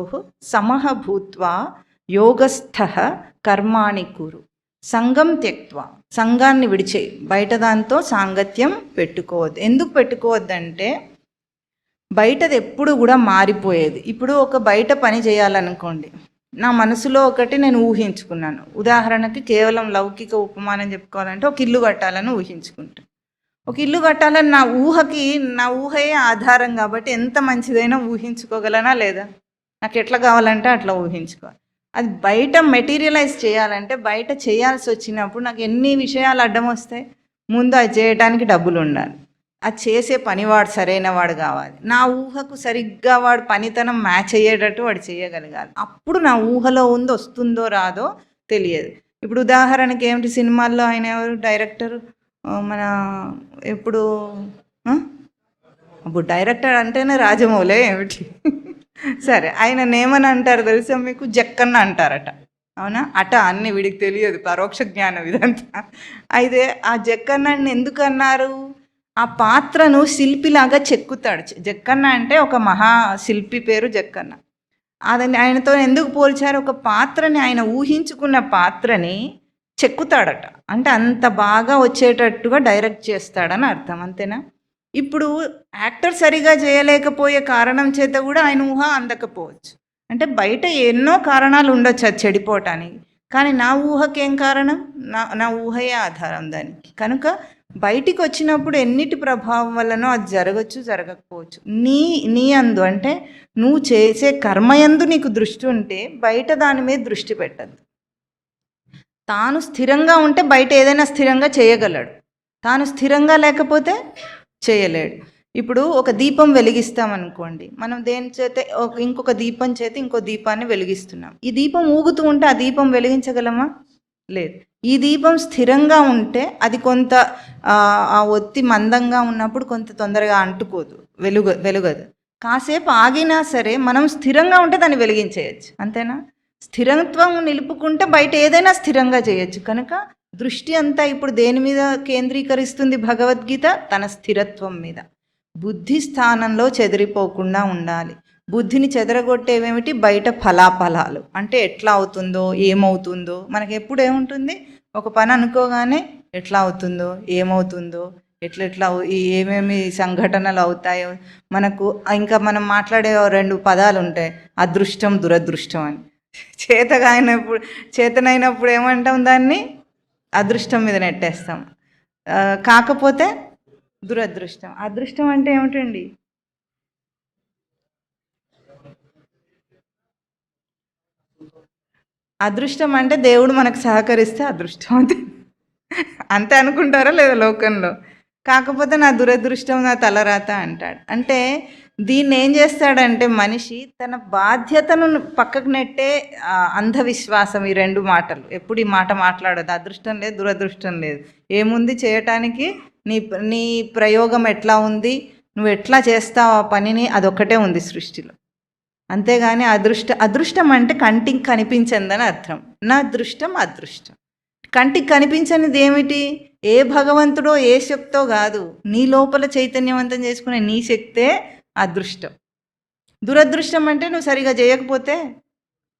సమః భూత్వా యోగస్థ కర్మాణి కురు సంగం త్యక్త్వా. సంఘాన్ని విడిచేయి, బయట దాంతో సాంగత్యం పెట్టుకోవద్దు. ఎందుకు పెట్టుకోవద్దంటే, బయటది ఎప్పుడు కూడా మారిపోయేది. ఇప్పుడు ఒక బయట పని చేయాలనుకోండి, నా మనసులో ఒకటి నేను ఊహించుకున్నాను. ఉదాహరణకి కేవలం లౌకిక ఉపమానం చెప్పుకోవాలంటే, ఒక ఇల్లు కట్టాలని ఊహించుకుంటాను. ఒక ఇల్లు కట్టాలని నా ఊహయే ఆధారం కాబట్టి ఎంత మంచిదైనా ఊహించుకోగలనా లేదా? నాకు ఎట్లా కావాలంటే అట్లా ఊహించుకోవాలి. అది బయట మెటీరియలైజ్ చేయాలంటే, బయట చేయాల్సి వచ్చినప్పుడు నాకు ఎన్ని విషయాలు అడ్డం వస్తాయి. ముందు అది చేయడానికి డబ్బులు ఉండాలి, అది చేసే పనివాడు సరైన వాడు కావాలి, నా ఊహకు సరిగ్గా వాడు పనితనం మ్యాచ్ అయ్యేటట్టు వాడు చేయగలగాలి. అప్పుడు నా ఊహలో ఉంది, వస్తుందో రాదో తెలియదు. ఇప్పుడు ఉదాహరణకి ఏమిటి, సినిమాల్లో ఆయన ఎవరు డైరెక్టరు? మన ఎప్పుడు అప్పుడు డైరెక్టర్ అంటేనే రాజమౌళి ఏమిటి? సరే, ఆయన నేమని అంటారు తెలుసా మీకు? జక్కన్న అంటారట. అవునా? అన్ని వీడికి తెలియదు, పరోక్ష జ్ఞానం ఇదంతా. అయితే ఆ జక్కన్నని ఎందుకు అన్నారు? ఆ పాత్రను శిల్పిలాగా చెక్కుతాడు. జక్కన్న అంటే ఒక మహాశిల్పి పేరు జక్కన్న. అదని ఆయనతో ఎందుకు పోల్చారు? ఒక పాత్రని, ఆయన ఊహించుకున్న పాత్రని చెక్కుతాడట. అంటే అంత బాగా వచ్చేటట్టుగా డైరెక్ట్ చేస్తాడని అర్థం. అంతేనా? ఇప్పుడు యాక్టర్ సరిగా చేయలేకపోయే కారణం చేత కూడా ఆయన ఊహ అందకపోవచ్చు. అంటే బయట ఎన్నో కారణాలు ఉండొచ్చు అది చెడిపోవటానికి, కానీ నా ఊహకేం కారణం? నా ఊహయే ఆధారం దానికి. కనుక బయటికి వచ్చినప్పుడు ఎన్నిటి ప్రభావం వల్లనో అది జరగచ్చు, జరగకపోవచ్చు. నీ అందు అంటే నువ్వు చేసే కర్మయందు నీకు దృష్టి ఉంటే బయట దాని మీద దృష్టి పెట్టద్దు. తాను స్థిరంగా ఉంటే బయట ఏదైనా స్థిరంగా చేయగలడు, తాను స్థిరంగా లేకపోతే చేయలేడు. ఇప్పుడు ఒక దీపం వెలిగిస్తామనుకోండి, మనం దేని చేత ఇంకొక దీపం చేత ఇంకో దీపాన్ని వెలిగిస్తున్నాం. ఈ దీపం ఊగుతూ ఉంటే ఆ దీపం వెలిగించగలమా? లేదు. ఈ దీపం స్థిరంగా ఉంటే అది కొంత ఆ ఒత్తి మందంగా ఉన్నప్పుడు కొంత తొందరగా అంటుకోదు, వెలుగదు. కాసేపు ఆగినా సరే మనం స్థిరంగా ఉంటే దాన్ని వెలిగించేయచ్చు, అంతేనా? స్థిరత్వం నిలుపుకుంటే బయట ఏదైనా స్థిరంగా చేయొచ్చు. కనుక దృష్టి అంతా ఇప్పుడు దేని మీద కేంద్రీకరిస్తుంది భగవద్గీత? తన స్థిరత్వం మీద. బుద్ధి స్థానంలో చెదిరిపోకుండా ఉండాలి. బుద్ధిని చెదరగొట్టేవేమిటి? బయట ఫలాఫలాలు, అంటే ఎట్లా అవుతుందో ఏమవుతుందో. మనకి ఎప్పుడు ఏముంటుంది? ఒక పని అనుకోగానే ఎట్లా అవుతుందో ఏమవుతుందో, ఎట్లా ఏమేమి సంఘటనలు అవుతాయో. మనకు ఇంకా మనం మాట్లాడే 2 పదాలు ఉంటాయి, అదృష్టం దురదృష్టం అని. చేతనైనప్పుడు ఏమంటాం? దాన్ని అదృష్టం మీద నెట్టేస్తాం. కాకపోతే దురదృష్టం. అదృష్టం అంటే ఏమిటండి? అదృష్టం అంటే దేవుడు మనకు సహకరిస్తే అదృష్టం, అంతే అనుకుంటారా లేదా లోకంలో? కాకపోతే నా దురదృష్టం, నా తలరాత అంటాడు. అంటే దీన్ని ఏం చేస్తాడంటే మనిషి తన బాధ్యతను పక్కకు నెట్టే అంధవిశ్వాసం. ఈ 2 మాటలు ఎప్పుడు ఈ మాట మాట్లాడదు. అదృష్టం లేదు, దురదృష్టం లేదు. ఏముంది చేయటానికి? నీ ప్రయోగం ఎట్లా ఉంది, నువ్వు ఎట్లా చేస్తావు ఆ పనిని, అదొక్కటే ఉంది సృష్టిలో. అంతేగాని అదృష్టం అంటే కంటికి కనిపించిందని అర్థం. నా అదృష్టం అదృష్టం. కంటికి కనిపించనిది ఏమిటి? ఏ భగవంతుడో ఏ శక్తో కాదు, నీ లోపల చైతన్యవంతం చేసుకునే నీ శక్తే అదృష్టం. దురదృష్టం అంటే నువ్వు సరిగా చేయకపోతే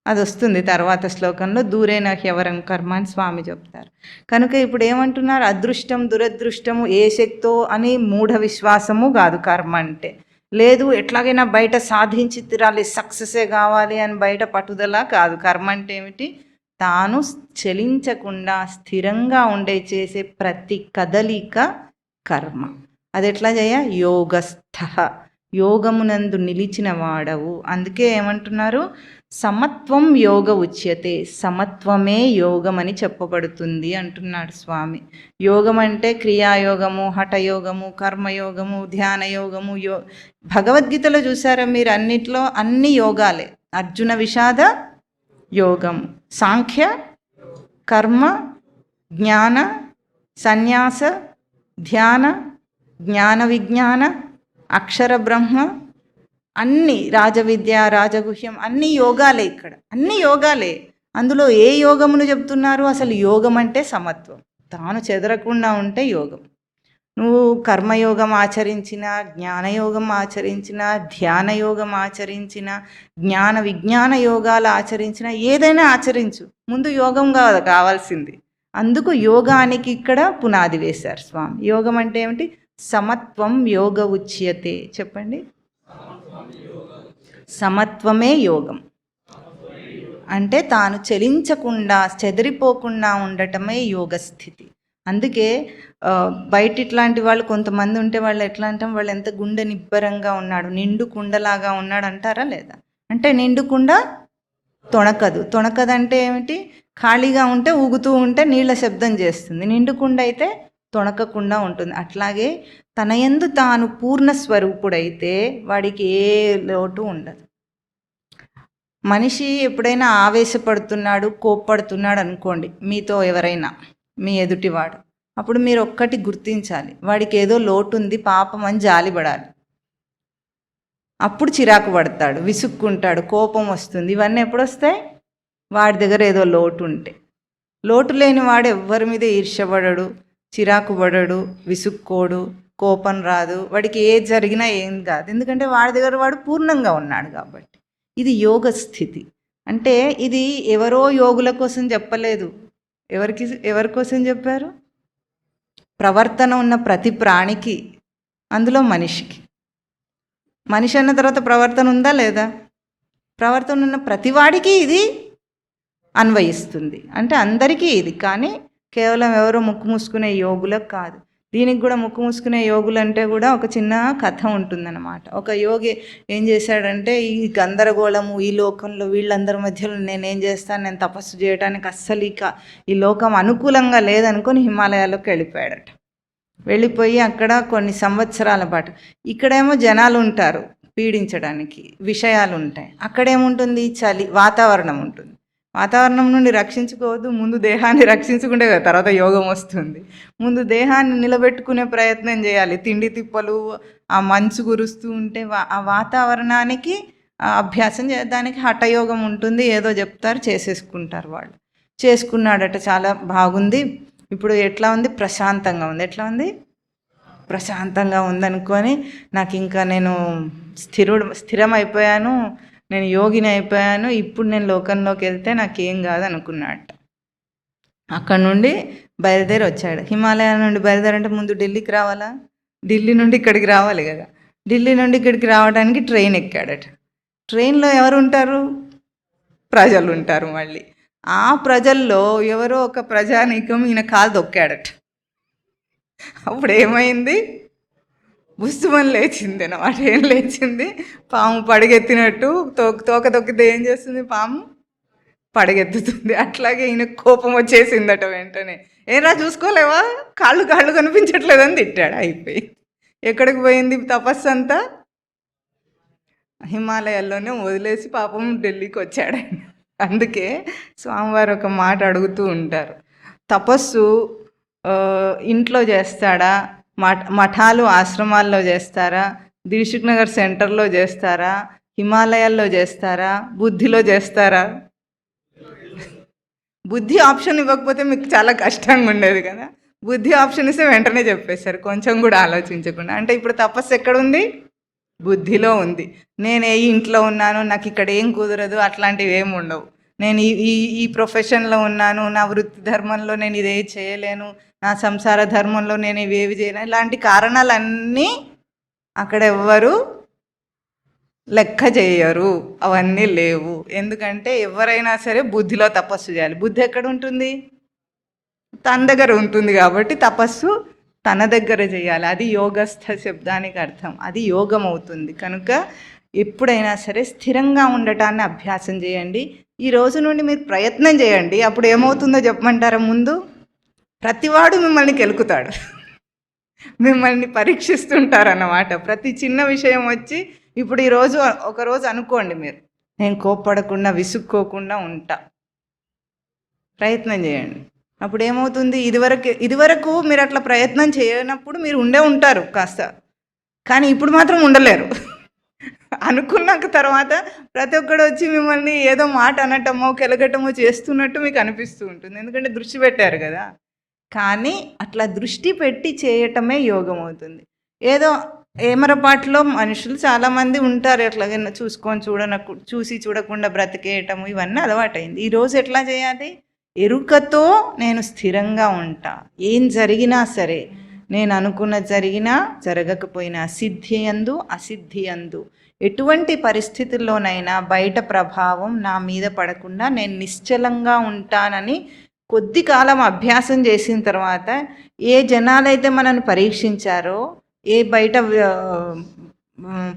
అది వస్తుంది తర్వాత శ్లోకంలో. దూరేన హ్యవరం కర్మ అని స్వామి చెప్తారు. కనుక ఇప్పుడు ఏమంటున్నారు? అదృష్టం దురదృష్టము ఏ శక్తో అని మూఢ విశ్వాసము కాదు కర్మ అంటే. లేదు ఎట్లాగైనా బయట సాధించి తిరాలి, సక్సెసే కావాలి అని బయట పట్టుదల కాదు. కర్మ అంటే ఏమిటి? తాను చలించకుండా స్థిరంగా ఉండే చేసే ప్రతి కదలిక కర్మ. అది ఎట్లా చేయ? యోగస్థ, యోగమునందు నిలిచిన వాడవు. అందుకే ఏమంటున్నారు? సమత్వం యోగ ఉచ్యతే, సమత్వమే యోగం అని చెప్పబడుతుంది అంటున్నాడు స్వామి. యోగం అంటే క్రియాయోగము, హఠయోగము, కర్మయోగము, ధ్యానయోగము. భగవద్గీతలో చూసారా మీరు? అన్నిట్లో అన్ని యోగాలే. అర్జున విషాద యోగం, సాంఖ్య, కర్మ, జ్ఞాన, సన్యాస, ధ్యాన, జ్ఞాన విజ్ఞాన, అక్షర బ్రహ్మ, అన్ని రాజవిద్య, రాజగుహ్యం, అన్ని యోగాలే. ఇక్కడ అన్ని యోగాలే. అందులో ఏ యోగమును చెప్తున్నారు? అసలు యోగం అంటే సమత్వం, తాను చెదరకుండా ఉంటే యోగం. నువ్వు కర్మయోగం ఆచరించిన, జ్ఞానయోగం ఆచరించిన, ధ్యానయోగం ఆచరించిన, జ్ఞాన విజ్ఞాన యోగాలు ఆచరించిన, ఏదైనా ఆచరించు, ముందు యోగం కావాల్సింది. అందుకు యోగానికి ఇక్కడ పునాది వేశారు స్వామి. యోగం అంటే ఏమిటి? సమత్వం యోగ ఉచ్యతే. చెప్పండి. సమత్వమే యోగం అంటే తాను చలించకుండా చెదిరిపోకుండా ఉండటమే యోగస్థితి. అందుకే బయట ఇట్లాంటి వాళ్ళు కొంతమంది ఉంటే వాళ్ళు ఎట్లా అంటాం? వాళ్ళు ఎంత గుండె నిబ్బరంగా ఉన్నాడు, నిండు కుండలాగా ఉన్నాడు అంటారా లేదా? అంటే నిండు కుండ తొణకదు. తొణకదంటే ఏమిటి? ఖాళీగా ఉంటే ఊగుతూ ఉంటే నీళ్ళ శబ్దం చేస్తుంది. నిండు కుండ అయితే తొణకకుండా ఉంటుంది. అట్లాగే తన యందు తాను పూర్ణ స్వరూపుడైతే వాడికి ఏ లోటు ఉండదు. మనిషి ఎప్పుడైనా ఆవేశపడుతున్నాడు, కోప్పడుతున్నాడు అనుకోండి, మీతో ఎవరైనా, మీ ఎదుటివాడు, అప్పుడు మీరు ఒక్కటి గుర్తించాలి, వాడికి ఏదో లోటు ఉంది పాపం అని జాలిపడాలి. అప్పుడు చిరాకు పడతాడు, విసుక్కుంటాడు, కోపం వస్తుంది. ఇవన్నీ ఎప్పుడు వస్తాయి? వాడి దగ్గర ఏదో లోటు ఉంటే. లోటు లేని వాడు ఎవ్వరి మీద ఈర్ష్యపడడు, చిరాకు పడడు, విసుక్కోడు, కోపం రాదు, వాడికి ఏది జరిగినా ఏం కాదు. ఎందుకంటే వాడి దగ్గర వాడు పూర్ణంగా ఉన్నాడు కాబట్టి. ఇది యోగ స్థితి. అంటే ఇది ఎవరో యోగుల కోసం చెప్పలేదు. ఎవరి కోసం చెప్పారు? ప్రవర్తన ఉన్న ప్రతి ప్రాణికి, అందులో మనిషికి. మనిషి అన్న తర్వాత ప్రవర్తన ఉందా లేదా? ప్రవర్తన ఉన్న ప్రతివాడికి ఇది అన్వయిస్తుంది. అంటే అందరికీ ఇది, కానీ కేవలం ఎవరో ముక్కు మూసుకునే యోగులకు కాదు. దీనికి కూడా ముక్కు మూసుకునే యోగులు అంటే కూడా ఒక చిన్న కథ ఉంటుందన్నమాట. ఒక యోగి ఏం చేశాడంటే, ఈ గందరగోళము ఈ లోకంలో వీళ్ళందరి మధ్యలో నేనేం చేస్తాను, నేను తపస్సు చేయడానికి అస్సలు ఈ లోకం అనుకూలంగా లేదనుకొని హిమాలయాల్లోకి వెళ్ళిపోయాడట. వెళ్ళిపోయి అక్కడ కొన్ని సంవత్సరాల పాటు, ఇక్కడేమో జనాలు ఉంటారు పీడించడానికి, విషయాలు ఉంటాయి. అక్కడేముంటుంది, చలి వాతావరణం ఉంటుంది. వాతావరణం నుండి రక్షించుకోవద్దు, ముందు దేహాన్ని రక్షించుకుంటే కదా తర్వాత యోగం వస్తుంది. ముందు దేహాన్ని నిలబెట్టుకునే ప్రయత్నం చేయాలి. తిండి తిప్పలు, ఆ మంచు కురుస్తూ ఉంటే ఆ వాతావరణానికి అభ్యాసం చేయడానికి హఠయోగం ఉంటుంది. ఏదో చెప్తారు, చేసేసుకుంటారు వాళ్ళు. చేసుకున్నాడట, చాలా బాగుంది. ఇప్పుడు ఎట్లా ఉంది, ప్రశాంతంగా ఉంది. ఎట్లా ఉంది, ప్రశాంతంగా ఉందనుకొని నాకు ఇంకా నేను స్థిరమైపోయాను, నేను యోగిని అయిపోయాను, ఇప్పుడు నేను లోకంలోకి వెళ్తే నాకేం కాదు అనుకున్నాడట. అక్కడ నుండి బయలుదేరి వచ్చాడు. హిమాలయాల నుండి బయలుదేరంటే ముందు ఢిల్లీకి రావాలా, ఢిల్లీ నుండి ఇక్కడికి రావాలి కదా. ఢిల్లీ నుండి ఇక్కడికి రావడానికి ట్రైన్ ఎక్కాడట. ట్రైన్లో ఎవరు ఉంటారు, ప్రజలు ఉంటారు. మళ్ళీ ఆ ప్రజల్లో ఎవరో ఒక ప్రజానీకం ఈయన కాలు దొక్కాడట. అప్పుడు ఏమైంది, బుస్సుమని లేచింది అన్నమాట. ఏం లేచింది, పాము పడగెత్తినట్టు. తోక తొక్కితే ఏం చేస్తుంది, పాము పడగెత్తుతుంది. అట్లాగే ఈయన కోపం వచ్చేసిందట. వెంటనే ఏరా చూసుకోలేవా, కాళ్ళు కనిపించట్లేదని తిట్టాడు. అయిపోయి ఎక్కడికి పోయింది తపస్సు అంతా, హిమాలయాల్లోనే వదిలేసి పాపం ఢిల్లీకి వచ్చాడు. అందుకే స్వామివారు ఒక మాట అడుగుతూ ఉంటారు, తపస్సు ఇంట్లో చేస్తాడా, మఠాలు ఆశ్రమాల్లో చేస్తారా, దిల్సుఖ్ నగర్ సెంటర్లో చేస్తారా, హిమాలయాల్లో చేస్తారా, బుద్ధిలో చేస్తారా? బుద్ధి ఆప్షన్ ఇవ్వకపోతే మీకు చాలా కష్టంగా ఉండేది కదా. బుద్ధి ఆప్షన్ ఇస్తే వెంటనే చెప్పేశారు, కొంచెం కూడా ఆలోచించకుండా. అంటే ఇప్పుడు తపస్సు ఎక్కడుంది, బుద్ధిలో ఉంది. నేను ఏ ఇంట్లో ఉన్నాను, నాకు ఇక్కడ ఏం కుదరదు, అట్లాంటివి ఏమి ఉండవు. నేను ఈ ప్రొఫెషన్లో ఉన్నాను, నా వృత్తి ధర్మంలో నేను ఇదే చేయలేను, నా సంసార ధర్మంలో నేను ఇవేవి చేయలేను, ఇలాంటి కారణాలన్నీ అక్కడ ఎవ్వరు లెక్క చేయరు. అవన్నీ లేవు. ఎందుకంటే ఎవరైనా సరే బుద్ధిలో తపస్సు చేయాలి. బుద్ధి ఎక్కడ ఉంటుంది, తన దగ్గర ఉంటుంది. కాబట్టి తపస్సు తన దగ్గర చేయాలి. అది యోగస్థ శబ్దానికి అర్థం, అది యోగం అవుతుంది. కనుక ఎప్పుడైనా సరే స్థిరంగా ఉండటాన్ని అభ్యాసం చేయండి. ఈ రోజు నుండి మీరు ప్రయత్నం చేయండి. అప్పుడు ఏమవుతుందో చెప్పమంటారా? ముందు ప్రతివాడు మిమ్మల్ని కెలుకుతాడు, మిమ్మల్ని పరీక్షిస్తుంటారన్నమాట. ప్రతి చిన్న విషయం వచ్చి, ఇప్పుడు ఈరోజు ఒకరోజు అనుకోండి, మీరు నేను కోప్పడకుండా విసుక్కోకుండా ఉంటా, ప్రయత్నం చేయండి. అప్పుడు ఏమవుతుంది, ఇదివరకు మీరు అట్లా ప్రయత్నం చేయనప్పుడు మీరు ఉంటారు కాస్త, కానీ ఇప్పుడు మాత్రం ఉండలేరు. అనుకున్నాక తర్వాత ప్రతి ఒక్కడు వచ్చి మిమ్మల్ని ఏదో మాట అనటమో కెలగటమో చేస్తున్నట్టు మీకు అనిపిస్తూ ఉంటుంది, ఎందుకంటే దృష్టి పెట్టారు కదా. కానీ అట్లా దృష్టి పెట్టి చేయటమే యోగం అవుతుంది. ఏదో ఏమరపాటులో మనుషులు చాలామంది ఉంటారు, ఎట్లాగే చూసి చూడకుండా బ్రతికేయటము, ఇవన్నీ అలవాటైంది. ఈరోజు ఎట్లా చేయాలి, ఎరుకతో నేను స్థిరంగా ఉంటా. ఏం జరిగినా సరే, నేను అనుకున్నది జరిగినా జరగకపోయినా, సిద్ధి యందు అసిద్ధి యందు, ఎటువంటి పరిస్థితుల్లోనైనా బయట ప్రభావం నా మీద పడకుండా నేను నిశ్చలంగా ఉంటానని కొద్ది కాలం అభ్యాసం చేసిన తర్వాత, ఏ జనాలైతే మనల్ని పరీక్షించారో, ఏ బయట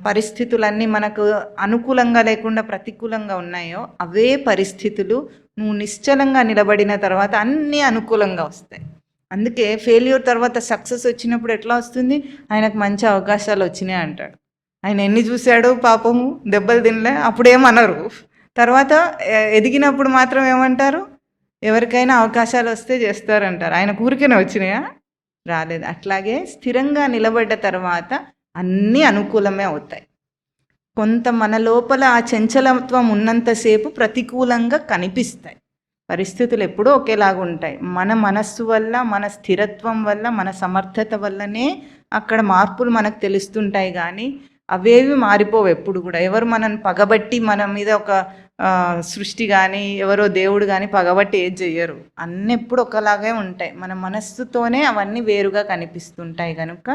పరిస్థితులన్నీ మనకు అనుకూలంగా లేకుండా ప్రతికూలంగా ఉన్నాయో, అవే పరిస్థితులు నువ్వు నిశ్చలంగా నిలబడిన తర్వాత అన్నీ అనుకూలంగా వస్తాయి. అందుకే ఫెయిల్యూర్ తర్వాత సక్సెస్ వచ్చినప్పుడు ఎట్లా వస్తుంది, ఆయనకు మంచి అవకాశాలు వచ్చినాయి అంటాడు. ఆయన ఎన్ని చూశాడు పాపము, దెబ్బలు తినలే, అప్పుడేమనరు. తర్వాత ఎదిగినప్పుడు మాత్రం ఏమంటారు, ఎవరికైనా అవకాశాలు వస్తే చేస్తారంటారు. ఆయన ఊరికైనా వచ్చినాయా, రాలేదు. అట్లాగే స్థిరంగా నిలబడ్డ తర్వాత అన్నీ అనుకూలమే అవుతాయి. కొంత మన లోపల ఆ చంచలత్వం ఉన్నంతసేపు ప్రతికూలంగా కనిపిస్తాయి. పరిస్థితులు ఎప్పుడూ ఒకేలాగా ఉంటాయి. మన మనస్సు వల్ల, మన స్థిరత్వం వల్ల, మన సమర్థత వల్లనే అక్కడ మార్పులు మనకు తెలుస్తుంటాయి. కానీ అవేవి మారిపోవు ఎప్పుడు కూడా. ఎవరు మనల్ని పగబట్టి మన మీద ఒక సృష్టి కానీ, ఎవరో దేవుడు కానీ పగబట్టి ఏది చెయ్యరు. అన్నీ ఎప్పుడు ఒకలాగే ఉంటాయి. మన మనస్సుతోనే అవన్నీ వేరుగా కనిపిస్తుంటాయి. కనుక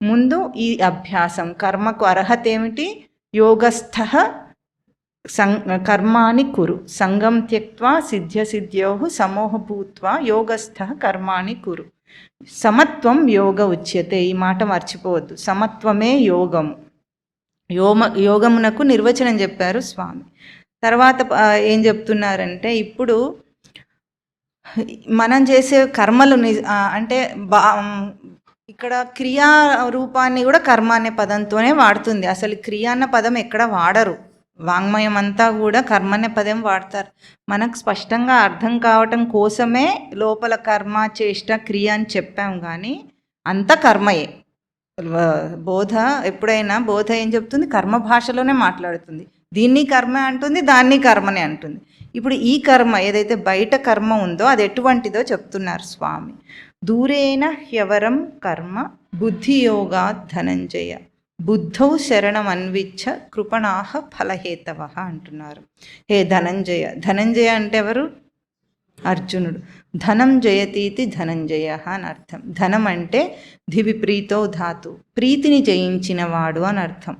ముందు ఈ అభ్యాసం, కర్మకు అర్హత ఏమిటి, యోగస్థ కర్మాణి కురు, సంగం త్యక్త్వా సిద్ధ్యసిద్ధ్యోః సమోహ భూత్వా యోగస్థ కర్మాణి కురు. సమత్వం యోగ ఉచ్యతే. ఈ మాట మర్చిపోవద్దు. సమత్వమే యోగము. యోగమునకు నిర్వచనం చెప్పారు స్వామి. తర్వాత ఏం చెప్తున్నారంటే, ఇప్పుడు మనం చేసే కర్మలు అంటే ఇక్కడ క్రియా రూపాన్ని కూడా కర్మ అనే పదంతోనే వాడుతుంది. అసలు క్రియ అన్న పదం ఎక్కడ వాడరు. వాంగ్మయం అంతా కూడా కర్మ అనే పదం వాడతారు. మనకు స్పష్టంగా అర్థం కావటం కోసమే లోపల కర్మ, చేష్ట, క్రియ అని చెప్పాం. కానీ అంత కర్మయే. బోధ ఎప్పుడైనా బోధ ఏం చెప్తుంది? కర్మ భాషలోనే మాట్లాడుతుంది. దీన్ని కర్మ అంటుంది, దాన్ని కర్మనే అంటుంది. ఇప్పుడు ఈ కర్మ ఏదైతే బయట కర్మ ఉందో అది ఎటువంటిదో చెప్తున్నారు స్వామి. దూరేణ హ్యవరం కర్మ బుద్ధియోగా ధనంజయ బుద్ధౌ శరణం అన్విచ్చ కృపణాహ ఫలహేతవ అంటున్నారు. హే ధనంజయ. ధనంజయ అంటే ఎవరు? అర్జునుడు. ధనం జయతీతి ధనంజయ అని అర్థం. ధనం అంటే ధివి ప్రీతో ధాతు, ప్రీతిని జయించిన వాడు అని అర్థం.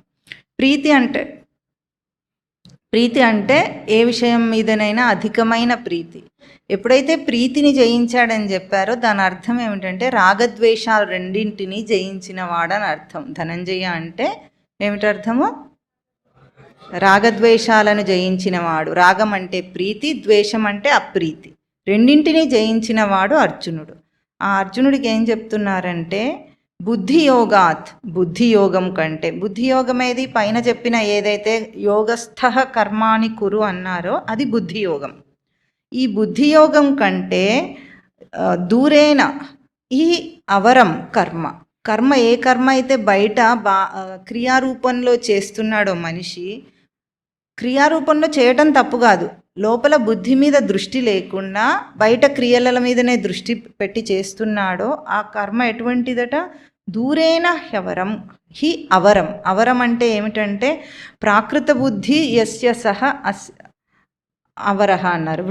ప్రీతి అంటే ఏ విషయం మీదనైనా అధికమైన ప్రీతి. ఎప్పుడైతే ప్రీతిని జయించాడని చెప్పారో దాని అర్థం ఏమిటంటే రాగద్వేషాలు రెండింటినీ జయించిన వాడని అర్థం. ధనంజయ అంటే ఏమిటి అర్థము? రాగద్వేషాలను జయించిన వాడు. రాగం అంటే ప్రీతి, ద్వేషం అంటే అప్రీతి. రెండింటినీ జయించిన వాడు అర్జునుడు. ఆ అర్జునుడికి ఏం చెప్తున్నారంటే బుద్ధియోగాత్, బుద్ధియోగం కంటే. బుద్ధియోగం ఏది? పైన చెప్పిన ఏదైతే యోగస్థ కర్మాని కురు అన్నారో అది బుద్ధియోగం. ఈ బుద్ధియోగం కంటే దూరేన ఈ అవరం కర్మ. కర్మ ఏ కర్మ అయితే బయట క్రియారూపంలో చేస్తున్నాడో మనిషి, క్రియారూపంలో చేయటం తప్పు కాదు. లోపల బుద్ధి మీద దృష్టి లేకుండా బయట క్రియల మీదనే దృష్టి పెట్టి చేస్తున్నాడో ఆ కర్మ ఎటువంటిదట? దూరేన హ్యవరం హి అవరం. అవరం అంటే ఏమిటంటే ప్రాకృత బుద్ధి యస్య సహ అవరహ అన్నారు.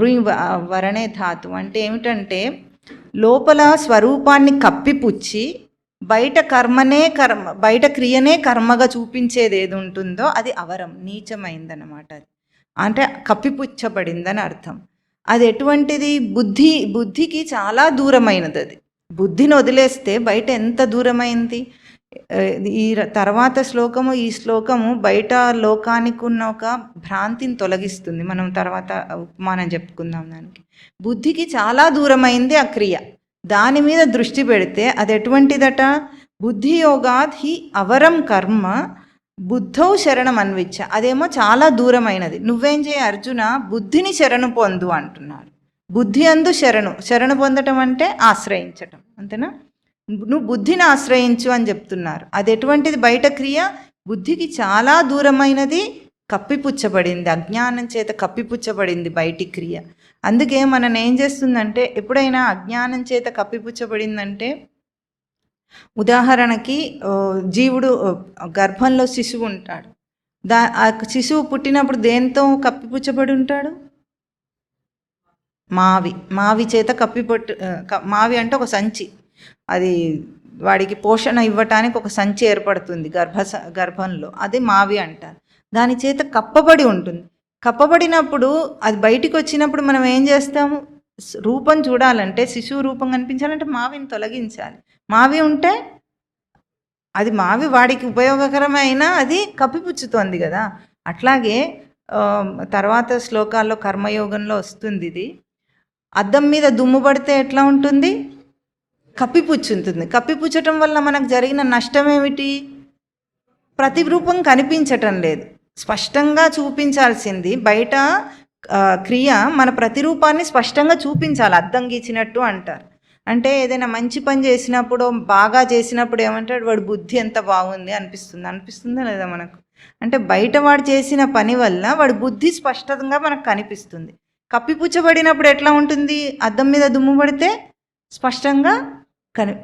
వరణే ధాతు అంటే ఏమిటంటే లోపల స్వరూపాన్ని కప్పిపుచ్చి బయట బయట క్రియనే కర్మగా చూపించేది ఏది ఉంటుందో అది అవరం, నీచమైందన్నమాట. అది అంటే కప్పిపుచ్చబడిందని అర్థం. అది ఎటువంటిది? బుద్ధికి చాలా దూరమైనది. అది బుద్ధిని వదిలేస్తే బయట ఎంత దూరమైంది. ఈ తర్వాత శ్లోకము, ఈ శ్లోకము బయట లోకానికి ఉన్న ఒక భ్రాంతిని తొలగిస్తుంది. మనం తర్వాత ఉపమానం చెప్పుకుందాం దానికి. బుద్ధికి చాలా దూరమైంది ఆ క్రియ. దాని మీద దృష్టి పెడితే అది ఎటువంటిదట? బుద్ధియోగాత్ హి అవరం కర్మ బుద్ధౌ శరణం అన్విచ్చ. అదేమో చాలా దూరమైనది. నువ్వేం చేయ అర్జున? బుద్ధిని శరణు పొందు అంటున్నారు. బుద్ధి అందు శరణు పొందటం అంటే ఆశ్రయించటం, అంతేనా? నువ్వు బుద్ధిని ఆశ్రయించు అని చెప్తున్నారు. అది ఎటువంటిది? బయట క్రియ బుద్ధికి చాలా దూరమైనది, కప్పిపుచ్చబడింది, అజ్ఞానం చేత కప్పిపుచ్చబడింది బయటి క్రియ. అందుకే మనం ఏం చేస్తుందంటే ఎప్పుడైనా అజ్ఞానం చేత కప్పిపుచ్చబడిందంటే, ఉదాహరణకి జీవుడు గర్భంలో శిశువు ఉంటాడు. ఆ శిశువు పుట్టినప్పుడు దేంతో కప్పిపుచ్చబడి ఉంటాడు? మావి చేత మావి అంటే ఒక సంచి. అది వాడికి పోషణ ఇవ్వటానికి ఒక సంచి ఏర్పడుతుంది గర్భంలో. అది మావి అంటారు. దాని చేత కప్పబడి ఉంటుంది. కప్పబడినప్పుడు అది బయటికి వచ్చినప్పుడు మనం ఏం చేస్తాము? రూపం చూడాలంటే, శిశువు రూపం కనిపించాలంటే మావిని తొలగించాలి. మావి ఉంటే అది మావి వాడికి ఉపయోగకరమైన అది కప్పిపుచ్చుతోంది కదా. అట్లాగే తర్వాత శ్లోకాల్లో కర్మయోగంలో వస్తుంది ఇది. అద్దం మీద దుమ్ము పడితే ఎట్లా ఉంటుంది? కప్పిపుచ్చుంటుంది. కప్పిపుచ్చటం వల్ల మనకు జరిగిన నష్టం ఏమిటి? ప్రతిరూపం కనిపించటం లేదు. స్పష్టంగా చూపించాల్సింది బయట క్రియ మన ప్రతిరూపాన్ని స్పష్టంగా చూపించాలి. అద్దం గీచినట్టు అంటారు. అంటే ఏదైనా మంచి పని చేసినప్పుడు, బాగా చేసినప్పుడు ఏమంటాడు? వాడు బుద్ధి ఎంత బాగుంది అనిపిస్తుందా లేదా మనకు? అంటే బయట వాడు చేసిన పని వల్ల వాడి బుద్ధి స్పష్టంగా మనకు కనిపిస్తుంది. కప్పిపుచ్చబడినప్పుడు ఎట్లా ఉంటుంది? అద్దం మీద దుమ్ము పడితే స్పష్టంగా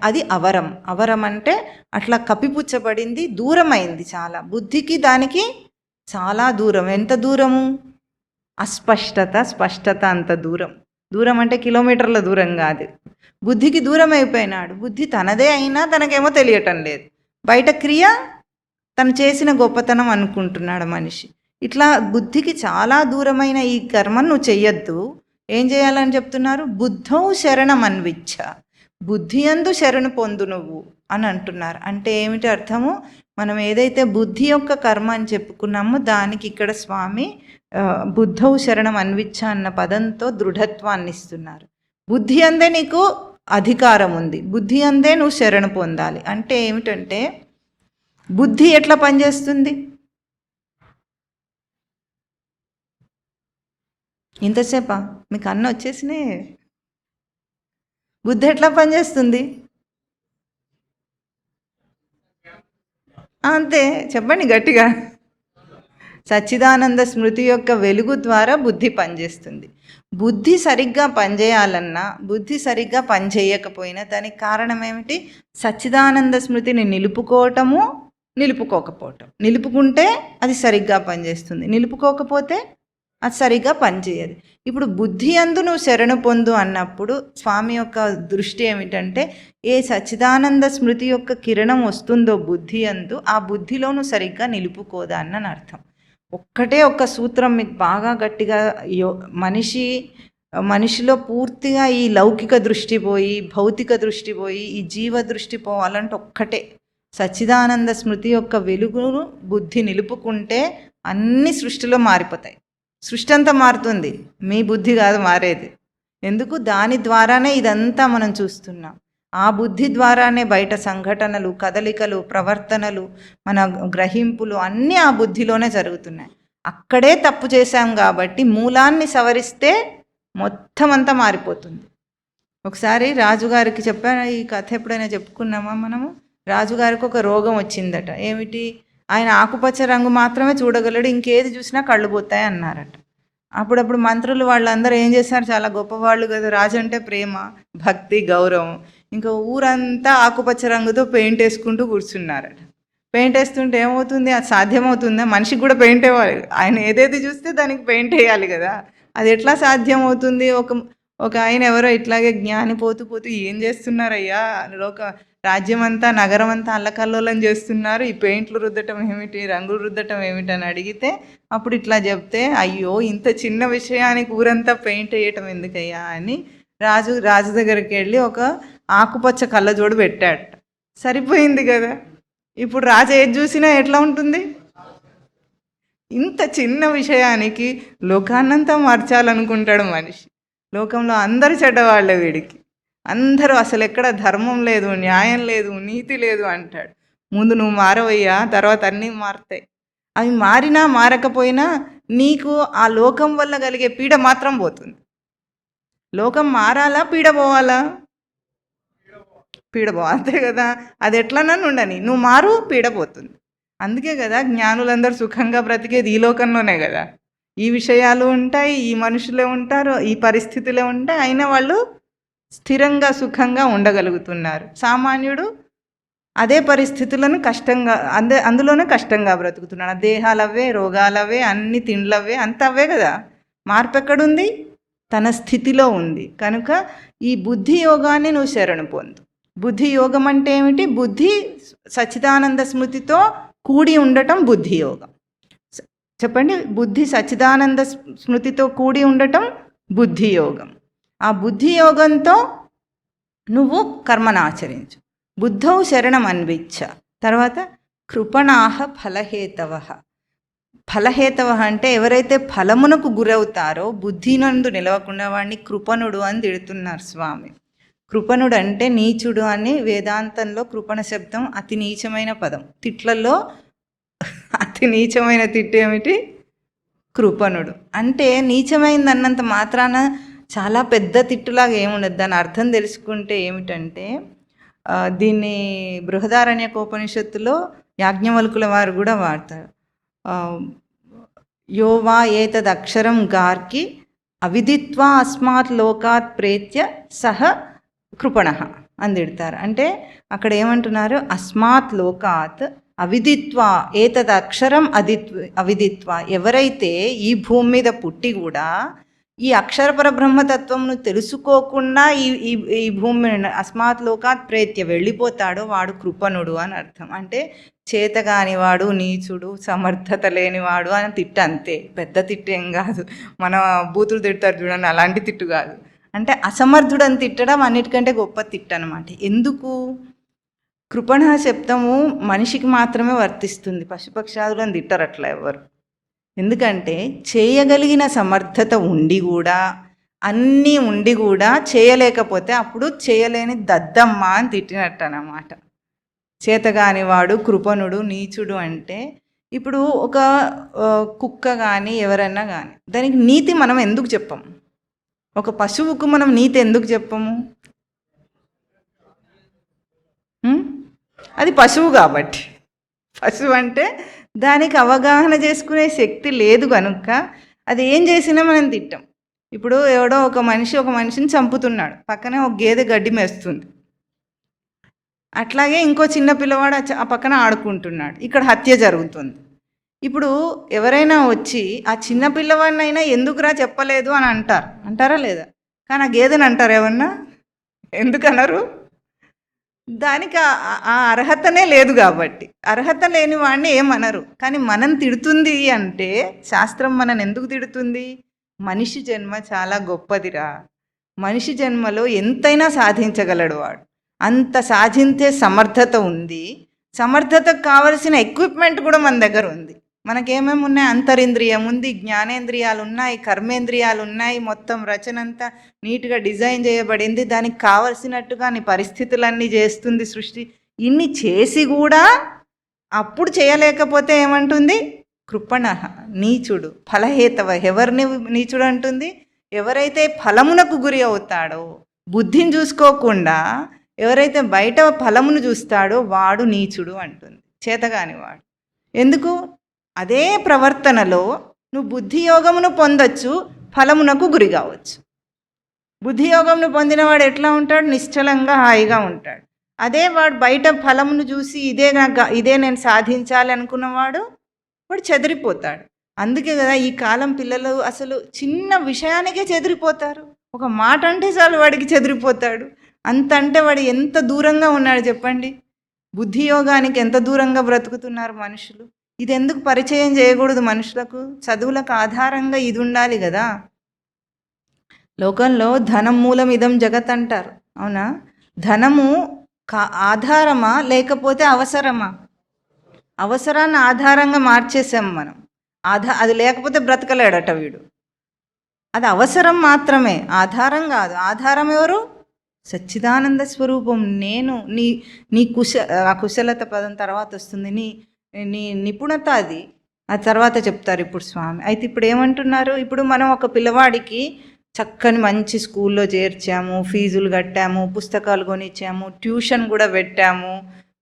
అది అవరం. అవరం అంటే అట్లా కప్పిపుచ్చబడింది, దూరమైంది చాలా. బుద్ధికి దానికి చాలా దూరం. ఎంత దూరము? స్పష్టత అంత దూరం. దూరం అంటే కిలోమీటర్ల దూరం కాదు. బుద్ధికి దూరం అయిపోయినాడు. బుద్ధి తనదే అయినా తనకేమో తెలియటం లేదు. బయట క్రియ తను చేసిన గొప్పతనం అనుకుంటున్నాడు మనిషి. ఇట్లా బుద్ధికి చాలా దూరమైన ఈ కర్మను నువ్వు చెయ్యొద్దు. ఏం చేయాలని చెప్తున్నారు? బుద్ధౌ శరణం అన్విచ్చ. బుద్ధి యందు శరణు పొందు నువ్వు అని అంటున్నారు. అంటే ఏమిటి అర్థము? మనం ఏదైతే బుద్ధి యొక్క కర్మ అని చెప్పుకున్నామో దానికి ఇక్కడ స్వామి బుద్ధవు శరణం అన్విచ్చ అన్న పదంతో దృఢత్వాన్ని ఇస్తున్నారు. బుద్ధి అందే నీకు అధికారం ఉంది, బుద్ధి అందే నువ్వు శరణు పొందాలి. అంటే ఏమిటంటే బుద్ధి ఎట్లా పనిచేస్తుంది? ఇంతసేపా మీకు అన్న వచ్చేసినాయి. బుద్ధి ఎట్లా పనిచేస్తుంది? అంతే, చెప్పండి గట్టిగా. సచ్చిదానంద స్మృతి యొక్క వెలుగు ద్వారా బుద్ధి పనిచేస్తుంది. బుద్ధి సరిగ్గా పనిచేయాలన్నా, బుద్ధి సరిగ్గా పనిచేయకపోయినా దానికి కారణం ఏమిటి? సచ్చిదానంద స్మృతిని నిలుపుకోవటము, నిలుపుకోకపోవటం. నిలుపుకుంటే అది సరిగ్గా పనిచేస్తుంది, నిలుపుకోకపోతే అది సరిగ్గా పనిచేయదు. ఇప్పుడు బుద్ధి అందు నువ్వు శరణు పొందు అన్నప్పుడు స్వామి యొక్క దృష్టి ఏమిటంటే, ఏ సచ్చిదానంద స్మృతి యొక్క కిరణం వస్తుందో బుద్ధి అందు, ఆ బుద్ధిలో నువ్వు సరిగ్గా నిలుపుకోదా అన్న అర్థం. ఒక్కటే ఒక్క సూత్రం మీకు బాగా గట్టిగా మనిషిలో పూర్తిగా ఈ లౌకిక దృష్టి పోయి, భౌతిక దృష్టి పోయి, ఈ జీవ దృష్టి పోవాలంటే ఒక్కటే, సచ్చిదానంద స్మృతి యొక్క వెలుగును బుద్ధి నిలుపుకుంటే అన్ని సృష్టిలో మారిపోతాయి. సృష్టి అంతా మారుతుంది, మీ బుద్ధి కాదు మారేది. ఎందుకు? దాని ద్వారానే ఇదంతా మనం చూస్తున్నాం. ఆ బుద్ధి ద్వారానే బయట సంఘటనలు, కదలికలు, ప్రవర్తనలు, మన గ్రహింపులు అన్నీ ఆ బుద్ధిలోనే జరుగుతున్నాయి. అక్కడే తప్పు చేశాం కాబట్టి మూలాన్ని సవరిస్తే మొత్తం అంతా మారిపోతుంది. ఒకసారి రాజుగారికి చెప్పాను, ఈ కథ ఎప్పుడైనా చెప్పుకున్నామా మనము? రాజుగారికి ఒక రోగం వచ్చిందట. ఏమిటి? ఆయన ఆకుపచ్చ రంగు మాత్రమే చూడగలడు, ఇంకేది చూసినా కళ్ళు పోతాయి అన్నారట. అప్పుడప్పుడు మంత్రులు వాళ్ళందరూ ఏం చేశారు? చాలా గొప్పవాళ్ళు కదా, రాజు అంటే ప్రేమ, భక్తి, గౌరవం. ఇంకా ఊరంతా ఆకుపచ్చ రంగుతో పెయింట్ వేసుకుంటూ కూర్చున్నారట. పెయింట్ వేస్తుంటే ఏమవుతుంది? అది సాధ్యమవుతుందా? మనిషికి కూడా పెయింట్ వేయాలి, ఆయన ఏదేది చూస్తే దానికి పెయింట్ వేయాలి కదా. అది ఎట్లా సాధ్యమవుతుంది? ఒక ఆయన ఎవరో ఇట్లాగే జ్ఞాని పోతూ పోతూ, ఏం చేస్తున్నారయ్యా, రాజ్యమంతా నగరం అంతా అల్లకల్లోలం చేస్తున్నారు, ఈ పెయింట్లు రుద్దటం ఏమిటి, రంగులు రుద్దటం ఏమిటని అడిగితే అప్పుడు ఇట్లా చెప్తే, అయ్యో ఇంత చిన్న విషయానికి ఊరంతా పెయింట్ వేయటం ఎందుకయ్యా అని రాజు దగ్గరికి వెళ్ళి ఒక ఆకుపచ్చ కళ్ళజోడు పెట్టాడు. సరిపోయింది కదా. ఇప్పుడు రాజు ఏది చూసినా ఎట్లా ఉంటుంది? ఇంత చిన్న విషయానికి లోకాన్నంతా మార్చాలనుకుంటాడు మనిషి. లోకంలో అందరు చెడ్డవాళ్ళే వీడికి, అందరూ అసలు ఎక్కడ ధర్మం లేదు, న్యాయం లేదు, నీతి లేదు అంటాడు. ముందు నువ్వు మారవయ్యా, తర్వాత అన్నీ మారుతాయి. అవి మారినా మారకపోయినా నీకు ఆ లోకం వల్ల కలిగే పీడ మాత్రం పోతుంది. లోకం మారాలా, పీడ పోవాలా? పీడ పో, అంతే కదా. అది ఎట్లనన్నా ఉండని, నువ్వు మారు, పీడ పోతుంది. అందుకే కదా జ్ఞానులందరూ సుఖంగా బ్రతికేది ఈ లోకంలోనే కదా. ఈ విషయాలు ఉంటాయి, ఈ మనుషులే ఉంటారు, ఈ పరిస్థితులే ఉంటాయి, అయినా వాళ్ళు స్థిరంగా సుఖంగా ఉండగలుగుతున్నారు. సామాన్యుడు అదే పరిస్థితులను కష్టంగా అందులోనే కష్టంగా బ్రతుకుతున్నాడు. దేహాలవే, రోగాలవే, అన్ని తిండ్లవే, అంత అవే కదా. మార్పు ఎక్కడుంది? తన స్థితిలో ఉంది. కనుక ఈ బుద్ధి యోగాన్ని నువ్వు శరణు పొందు. బుద్ధి యోగం అంటే ఏమిటి? బుద్ధి సచ్చిదానంద స్మృతితో కూడి ఉండటం బుద్ధి యోగం. చెప్పండి. బుద్ధి సచ్చిదానంద స్మృతితో కూడి ఉండటం బుద్ధి యోగం. ఆ బుద్ధి యోగంతో నువ్వు కర్మను ఆచరించు. బుద్ధౌ శరణం అన్విచ్చ. తర్వాత కృపణాహ ఫలహేతవ. ఫలహేతవ అంటే ఎవరైతే ఫలమునకు గురవుతారో, బుద్ధి నందు నిలవకుండా వాడిని కృపణుడు అని తిడుతున్నారు స్వామి. కృపణుడు అంటే నీచుడు అని వేదాంతంలో కృపణ శబ్దం అతి నీచమైన పదం. తిట్లలో అతి నీచమైన తిట్టు ఏమిటి? కృపణుడు. అంటే నీచమైంది అన్నంత మాత్రాన చాలా పెద్ద తిట్టులాగా ఏముండదు. దాని అర్థం తెలుసుకుంటే ఏమిటంటే, దీన్ని బృహదారణ్యకోపనిషత్తులో యాజ్ఞవల్కుల వారు కూడా వాడతారు. యోవా ఏతదక్షరం గార్కి అవిదిత్వా అస్మాత్ లోకాత్ ప్రేత్య సహ కృపణః అని తిడతారు. అంటే అక్కడ ఏమంటున్నారు? అస్మాత్ లోకాత్ అవిదిత్వా ఏతదక్షరం అవిదిత్వా. ఎవరైతే ఈ భూమి మీద పుట్టి కూడా ఈ అక్షర పరబ్రహ్మతత్వంను తెలుసుకోకుండా ఈ భూమి అస్మాత్ లోకాత్ ప్రేత్య వెళ్ళిపోతాడో వాడు కృపణుడు అని అర్థం. అంటే చేతగానివాడు, నీచుడు, సమర్థత లేనివాడు అని తిట్టు, అంతే. పెద్ద తిట్టు ఏం కాదు. మన బూతులు తిడతారు చూడండి, అలాంటి తిట్టు కాదు. అంటే అసమర్థుడని తిట్టడం అన్నిటికంటే గొప్ప తిట్టు అనమాట. ఎందుకు? కృపణ శబ్దము మనిషికి మాత్రమే వర్తిస్తుంది, పశుపక్షాదులను తిట్టరు అట్లా ఎవరు. ఎందుకంటే చేయగలిగిన సమర్థత ఉండి కూడా, అన్నీ ఉండి కూడా చేయలేకపోతే అప్పుడు చేయలేని దద్దమ్మ అని తిట్టినట్టు అన్నమాట. చేతగాని వాడు కృపణుడు నీచుడు అంటే, ఇప్పుడు ఒక కుక్క కానీ ఎవరైనా కానీ దానికి నీతి మనం ఎందుకు చెప్పము? ఒక పశువుకు మనం నీతి ఎందుకు చెప్పము? అది పశువు కాబట్టి. పశువు అంటే దానికి అవగాహన చేసుకునే శక్తి లేదు కనుక అది ఏం చేసినా మనం తిట్టాం. ఇప్పుడు ఎవడో ఒక మనిషిని చంపుతున్నాడు, పక్కనే ఒక గేదె గడ్డి మేస్తుంది. అట్లాగే ఇంకో చిన్న పిల్లవాడు ఆ పక్కన ఆడుకుంటున్నాడు, ఇక్కడ హత్య జరుగుతుంది. ఇప్పుడు ఎవరైనా వచ్చి ఆ చిన్న పిల్లవాడినైనా ఎందుకురా చెప్పలేదు అని అంటారా లేదా? కానీ ఆ గేదెని అంటారు ఏమన్నా? ఎందుకన్నారు? దానికి ఆ అర్హతనే లేదు కాబట్టి. అర్హత లేని వాడిని ఏమనరు. కానీ మనం తిడుతుంది అంటే శాస్త్రం మనని ఎందుకు తిడుతుంది? మనిషి జన్మ చాలా గొప్పదిరా, మనిషి జన్మలో ఎంతైనా సాధించగలడు వాడు, అంత సాధించే సమర్థత ఉంది. సమర్థతకు కావలసిన ఎక్విప్మెంట్ కూడా మన దగ్గర ఉంది. మనకేమేమి ఉన్నాయి? అంతరింద్రియం ఉంది, జ్ఞానేంద్రియాలు ఉన్నాయి, కర్మేంద్రియాలు ఉన్నాయి, మొత్తం రచన అంతా నీట్గా డిజైన్ చేయబడింది. దానికి కావలసినట్టుగా నీ పరిస్థితులన్నీ చేస్తుంది సృష్టి. ఇన్ని చేసి కూడా అప్పుడు చేయలేకపోతే ఏమంటుంది? కృపణ నీచుడు ఫలహేతవ. ఎవరిని నీచుడు అంటుంది? ఎవరైతే ఫలమునకు గురి అవుతాడో, బుద్ధిని చూసుకోకుండా ఎవరైతే బయట ఫలమును చూస్తాడో వాడు నీచుడు అంటుంది, చేతగాని వాడు. ఎందుకు? అదే ప్రవర్తనలో నువ్వు బుద్ధియోగమును పొందొచ్చు, ఫలమునకు గురి కావచ్చు. బుద్ధియోగమును పొందినవాడు ఎట్లా ఉంటాడు? నిశ్చలంగా హాయిగా ఉంటాడు. అదే వాడు బయట ఫలమును చూసి ఇదే నేను సాధించాలి అనుకున్నవాడు వాడు చెదిరిపోతాడు. అందుకే కదా ఈ కాలం పిల్లలు అసలు చిన్న విషయానికే చెదిరిపోతారు. ఒక మాట అంటే చాలు వాడికి చెదిరిపోతాడు. అంత అంటే వాడు ఎంత దూరంగా ఉన్నాడు చెప్పండి. బుద్ధియోగానికి ఎంత దూరంగా బ్రతుకుతున్నారు మనుషులు. ఇది ఎందుకు పరిచయం చేయకూడదు మనుషులకు? చదువులకు ఆధారంగా ఇది ఉండాలి కదా. లోకంలో ధనం మూలం ఇదం జగత్ అంటారు, అవునా? ధనము ఆధారమా లేకపోతే అవసరమా? అవసరాన్ని ఆధారంగా మార్చేసాం మనం. అది లేకపోతే బ్రతకలేడట వీడు. అది అవసరం మాత్రమే, ఆధారం కాదు. ఆధారం ఎవరు? సచ్చిదానంద స్వరూపం నేను. నీ కుశలత పదం తర్వాత వస్తుంది. నీ నిపుణత అది ఆ తర్వాత చెప్తారు ఇప్పుడు స్వామి. అయితే ఇప్పుడు ఏమంటున్నారు? ఇప్పుడు మనం ఒక పిల్లవాడికి చక్కని మంచి స్కూల్లో చేర్చాము, ఫీజులు కట్టాము, పుస్తకాలు కొనిచ్చాము, ట్యూషన్ కూడా పెట్టాము.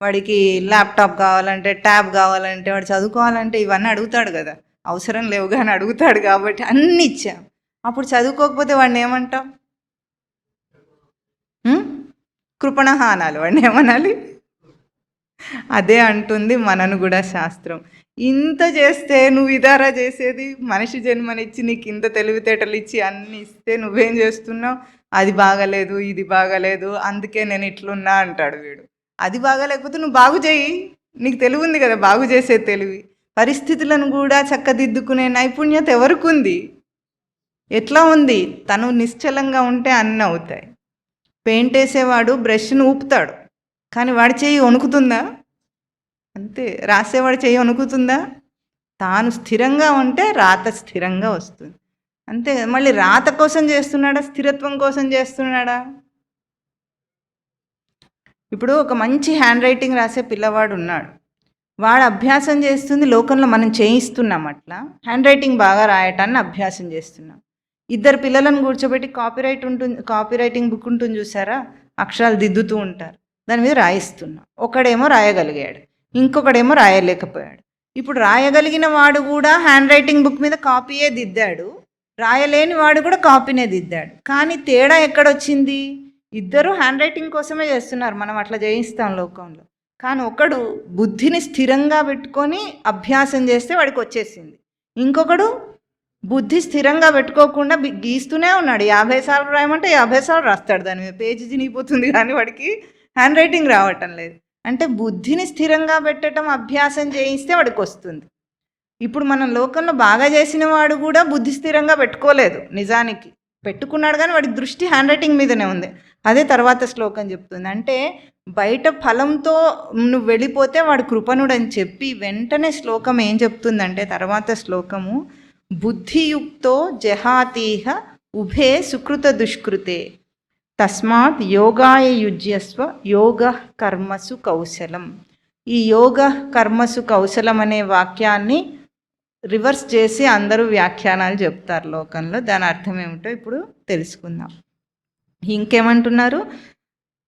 వాడికి ల్యాప్టాప్ కావాలంటే, ట్యాబ్ కావాలంటే, వాడు చదువుకోవాలంటే ఇవన్నీ అడుగుతాడు కదా. అవసరం లేవు కానీ అడుగుతాడు కాబట్టి అన్నీ ఇచ్చాం. అప్పుడు చదువుకోకపోతే వాడిని ఏమంటాం? కృపణహ అనాలి. వాడిని ఏమనాలి? అదే అంటుంది మనను కూడా శాస్త్రం. ఇంత చేస్తే నువ్వు ఇదారా చేసేది? మనిషి జన్మనిచ్చి నీకు ఇంత తెలివితేటలు ఇచ్చి అన్నీ ఇస్తే నువ్వేం చేస్తున్నావు? అది బాగలేదు, ఇది బాగలేదు, అందుకే నేను ఇట్లున్నా అంటాడు వీడు. అది బాగాలేకపోతే నువ్వు బాగు చేయి, నీకు తెలివి ఉంది కదా, బాగు చేసే తెలివి. పరిస్థితులను కూడా చక్కదిద్దుకునే నైపుణ్యత ఎవరికి ఉంది? ఎట్లా ఉంది? తను నిశ్చలంగా ఉంటే అన్నీ అవుతాయి. పెయింట్ వేసేవాడు బ్రష్ను ఊపుతాడు, కానీ వాడి చెయ్యి వణుకుతుందా? అంతే. రాసేవాడి చెయ్యి వణుకుతుందా? తాను స్థిరంగా ఉంటే రాత స్థిరంగా వస్తుంది, అంతే. మళ్ళీ రాత కోసం చేస్తున్నాడా, స్థిరత్వం కోసం చేస్తున్నాడా? ఇప్పుడు ఒక మంచి హ్యాండ్ రైటింగ్ రాసే పిల్లవాడు ఉన్నాడు, వాడు అభ్యాసం చేస్తుంది. లోకంలో మనం చేయిస్తున్నాం అట్లా హ్యాండ్ రైటింగ్ బాగా రాయటాన్ని అభ్యాసం చేస్తున్నాం. ఇద్దరు పిల్లలను కూర్చోబెట్టి కాపీ రైటింగ్ బుక్ ఉంటుంది చూసారా, అక్షరాలు దిద్దుతూ ఉంటారు, దాని మీద రాయిస్తున్నాం. ఒకడేమో రాయగలిగాడు, ఇంకొకడేమో రాయలేకపోయాడు. ఇప్పుడు రాయగలిగిన వాడు కూడా హ్యాండ్ రైటింగ్ బుక్ మీద కాపీయే దిద్దాడు, రాయలేని వాడు కూడా కాపీనే దిద్దాడు. కానీ తేడా ఎక్కడొచ్చింది? ఇద్దరు హ్యాండ్ రైటింగ్ కోసమే చేస్తున్నారు, మనం అట్లా చేయిస్తాం లోకంలో. కానీ ఒకడు బుద్ధిని స్థిరంగా పెట్టుకొని అభ్యాసం చేస్తే వాడికి వచ్చేసింది. ఇంకొకడు బుద్ధి స్థిరంగా పెట్టుకోకుండా గీస్తూనే ఉన్నాడు. 50 సార్లు రాయమంటే 50 సార్లు రాస్తాడు, దాని మీద పేజీ చినిగిపోతుంది, కానీ వాడికి హ్యాండ్ రైటింగ్ రావటం లేదు. అంటే బుద్ధిని స్థిరంగా పెట్టడం అభ్యాసం చేయిస్తే వాడికి వస్తుంది. ఇప్పుడు మనం లోకంలో బాగా చేసిన వాడు కూడా బుద్ధి స్థిరంగా పెట్టుకోలేదు నిజానికి. పెట్టుకున్నాడు కానీ వాడి దృష్టి హ్యాండ్ రైటింగ్ మీదనే ఉంది. అదే తర్వాత శ్లోకం చెప్తుంది. అంటే బయట ఫలంతో నువ్వు వెళ్ళిపోతే వాడు కృపణుడు అని చెప్పి వెంటనే శ్లోకం ఏం చెప్తుందంటే తర్వాత శ్లోకము బుద్ధియుక్తో జహాతీహ ఉభే సుకృత దుష్కృతే తస్మాత్ యోగాయ యుజ్యస్వ యోగ కర్మసు కౌశలం. ఈ యోగ కర్మసు కౌశలం అనే వాక్యాన్ని రివర్స్ చేసి అందరూ వ్యాఖ్యానాలు చెప్తారు లోకంలో. దాని అర్థం ఏమిటో ఇప్పుడు తెలుసుకుందాం. ఇంకేమంటున్నారు?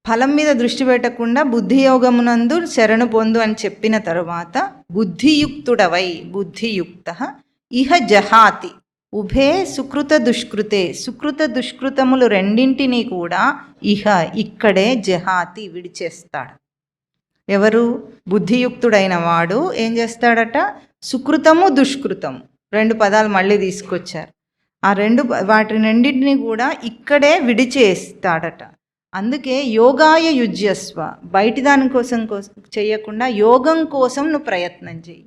ఫలం మీద దృష్టి పెట్టకుండా బుద్ధియోగమునందు శరణు పొందు అని చెప్పిన తరువాత బుద్ధియుక్తుడవై బుద్ధియుక్త ఇహ జహాతి ఉభే సుకృత దుష్కృతే సుకృత దుష్కృతములు రెండింటినీ కూడా ఇహ ఇక్కడే జహాతి విడిచేస్తాడు. ఎవరు? బుద్ధియుక్తుడైన వాడు ఏం చేస్తాడట? సుకృతము దుష్కృతము 2 పదాలు మళ్ళీ తీసుకొచ్చారు. ఆ వాటి రెండింటిని కూడా ఇక్కడే విడిచేస్తాడట. అందుకే యోగాయ యుజ్యస్వ, బయటి దానికోసం చేయకుండా యోగం కోసం నువ్వు ప్రయత్నం చెయ్యి.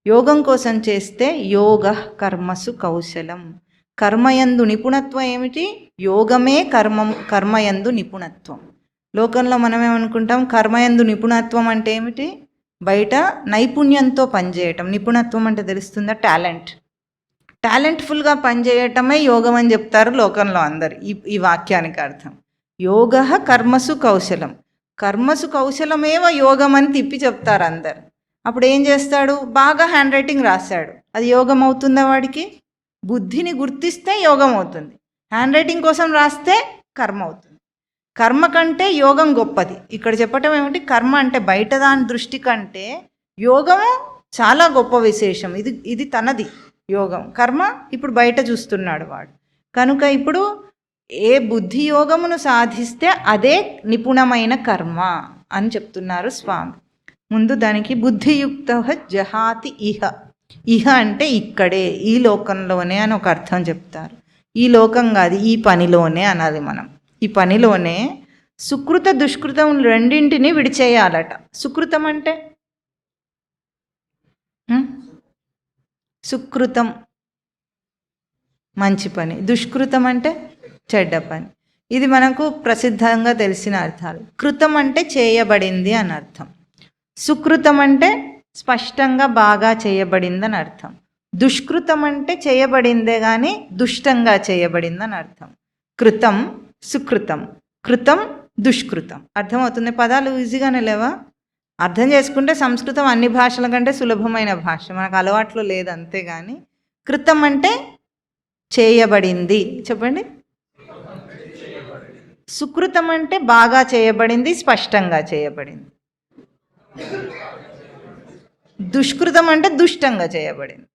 యోగం కోసం చేస్తే యోగ కర్మసు కౌశలం. కర్మయందు నిపుణత్వం ఏమిటి? యోగమే కర్మయందు నిపుణత్వం. లోకంలో మనం ఏమనుకుంటాం? కర్మయందు నిపుణత్వం అంటే ఏమిటి? బయట నైపుణ్యంతో పనిచేయటం. నిపుణత్వం అంటే తెలుస్తుందా? టాలెంట్ఫుల్గా పనిచేయటమే యోగం అని చెప్తారు లోకంలో అందరు. ఈ వాక్యానికి అర్థం యోగ కర్మసు కౌశలం. కర్మసు కౌశలమేవ యోగం అని తిప్పి చెప్తారు అందరు. అప్పుడు ఏం చేస్తాడు? బాగా హ్యాండ్ రైటింగ్ రాశాడు, అది యోగం అవుతుందా వాడికి? బుద్ధిని గుర్తిస్తే యోగం అవుతుంది. హ్యాండ్ రైటింగ్ కోసం రాస్తే కర్మ అవుతుంది. కర్మ కంటే యోగం గొప్పది. ఇక్కడ చెప్పటం ఏమిటి? కర్మ అంటే బయట దాని దృష్టి కంటే యోగము చాలా గొప్ప విశేషం. ఇది తనది యోగం. కర్మ ఇప్పుడు బయట చూస్తున్నాడు వాడు. కనుక ఇప్పుడు ఏ బుద్ధి యోగమును సాధిస్తే అదే నిపుణమైన కర్మ అని చెప్తున్నారు స్వామి. ముందు దానికి బుద్ధియుక్త జహాతి ఇహ. ఇహ అంటే ఇక్కడే, ఈ లోకంలోనే అని ఒక అర్థం చెప్తారు. ఈ లోకం కాదు, ఈ పనిలోనే అనాలి మనం. ఈ పనిలోనే సుకృత దుష్కృతం రెండింటినీ విడిచేయాలట. సుకృతం అంటే సుకృతం మంచి పని, దుష్కృతం అంటే చెడ్డ పని. ఇది మనకు ప్రసిద్ధంగా తెలిసిన అర్థాలు. కృతం అంటే చేయబడింది అని అర్థం. సుకృతం అంటే స్పష్టంగా బాగా చేయబడిందని అర్థం. దుష్కృతం అంటే చేయబడిందే కానీ దుష్టంగా చేయబడిందని అర్థం. కృతం సుకృతం, కృతం దుష్కృతం. అర్థమవుతుంది? పదాలు ఈజీగానే లేవా? అర్థం చేసుకుంటే సంస్కృతం అన్ని భాషల కంటే సులభమైన భాష, మనకు అలవాట్లో లేదు అంతేగాని. కృతం అంటే చేయబడింది, చెప్పండి. సుకృతం అంటే బాగా చేయబడింది, స్పష్టంగా చేయబడింది. దుష్కృతం అంటే దుష్టంగా చేయబడింది.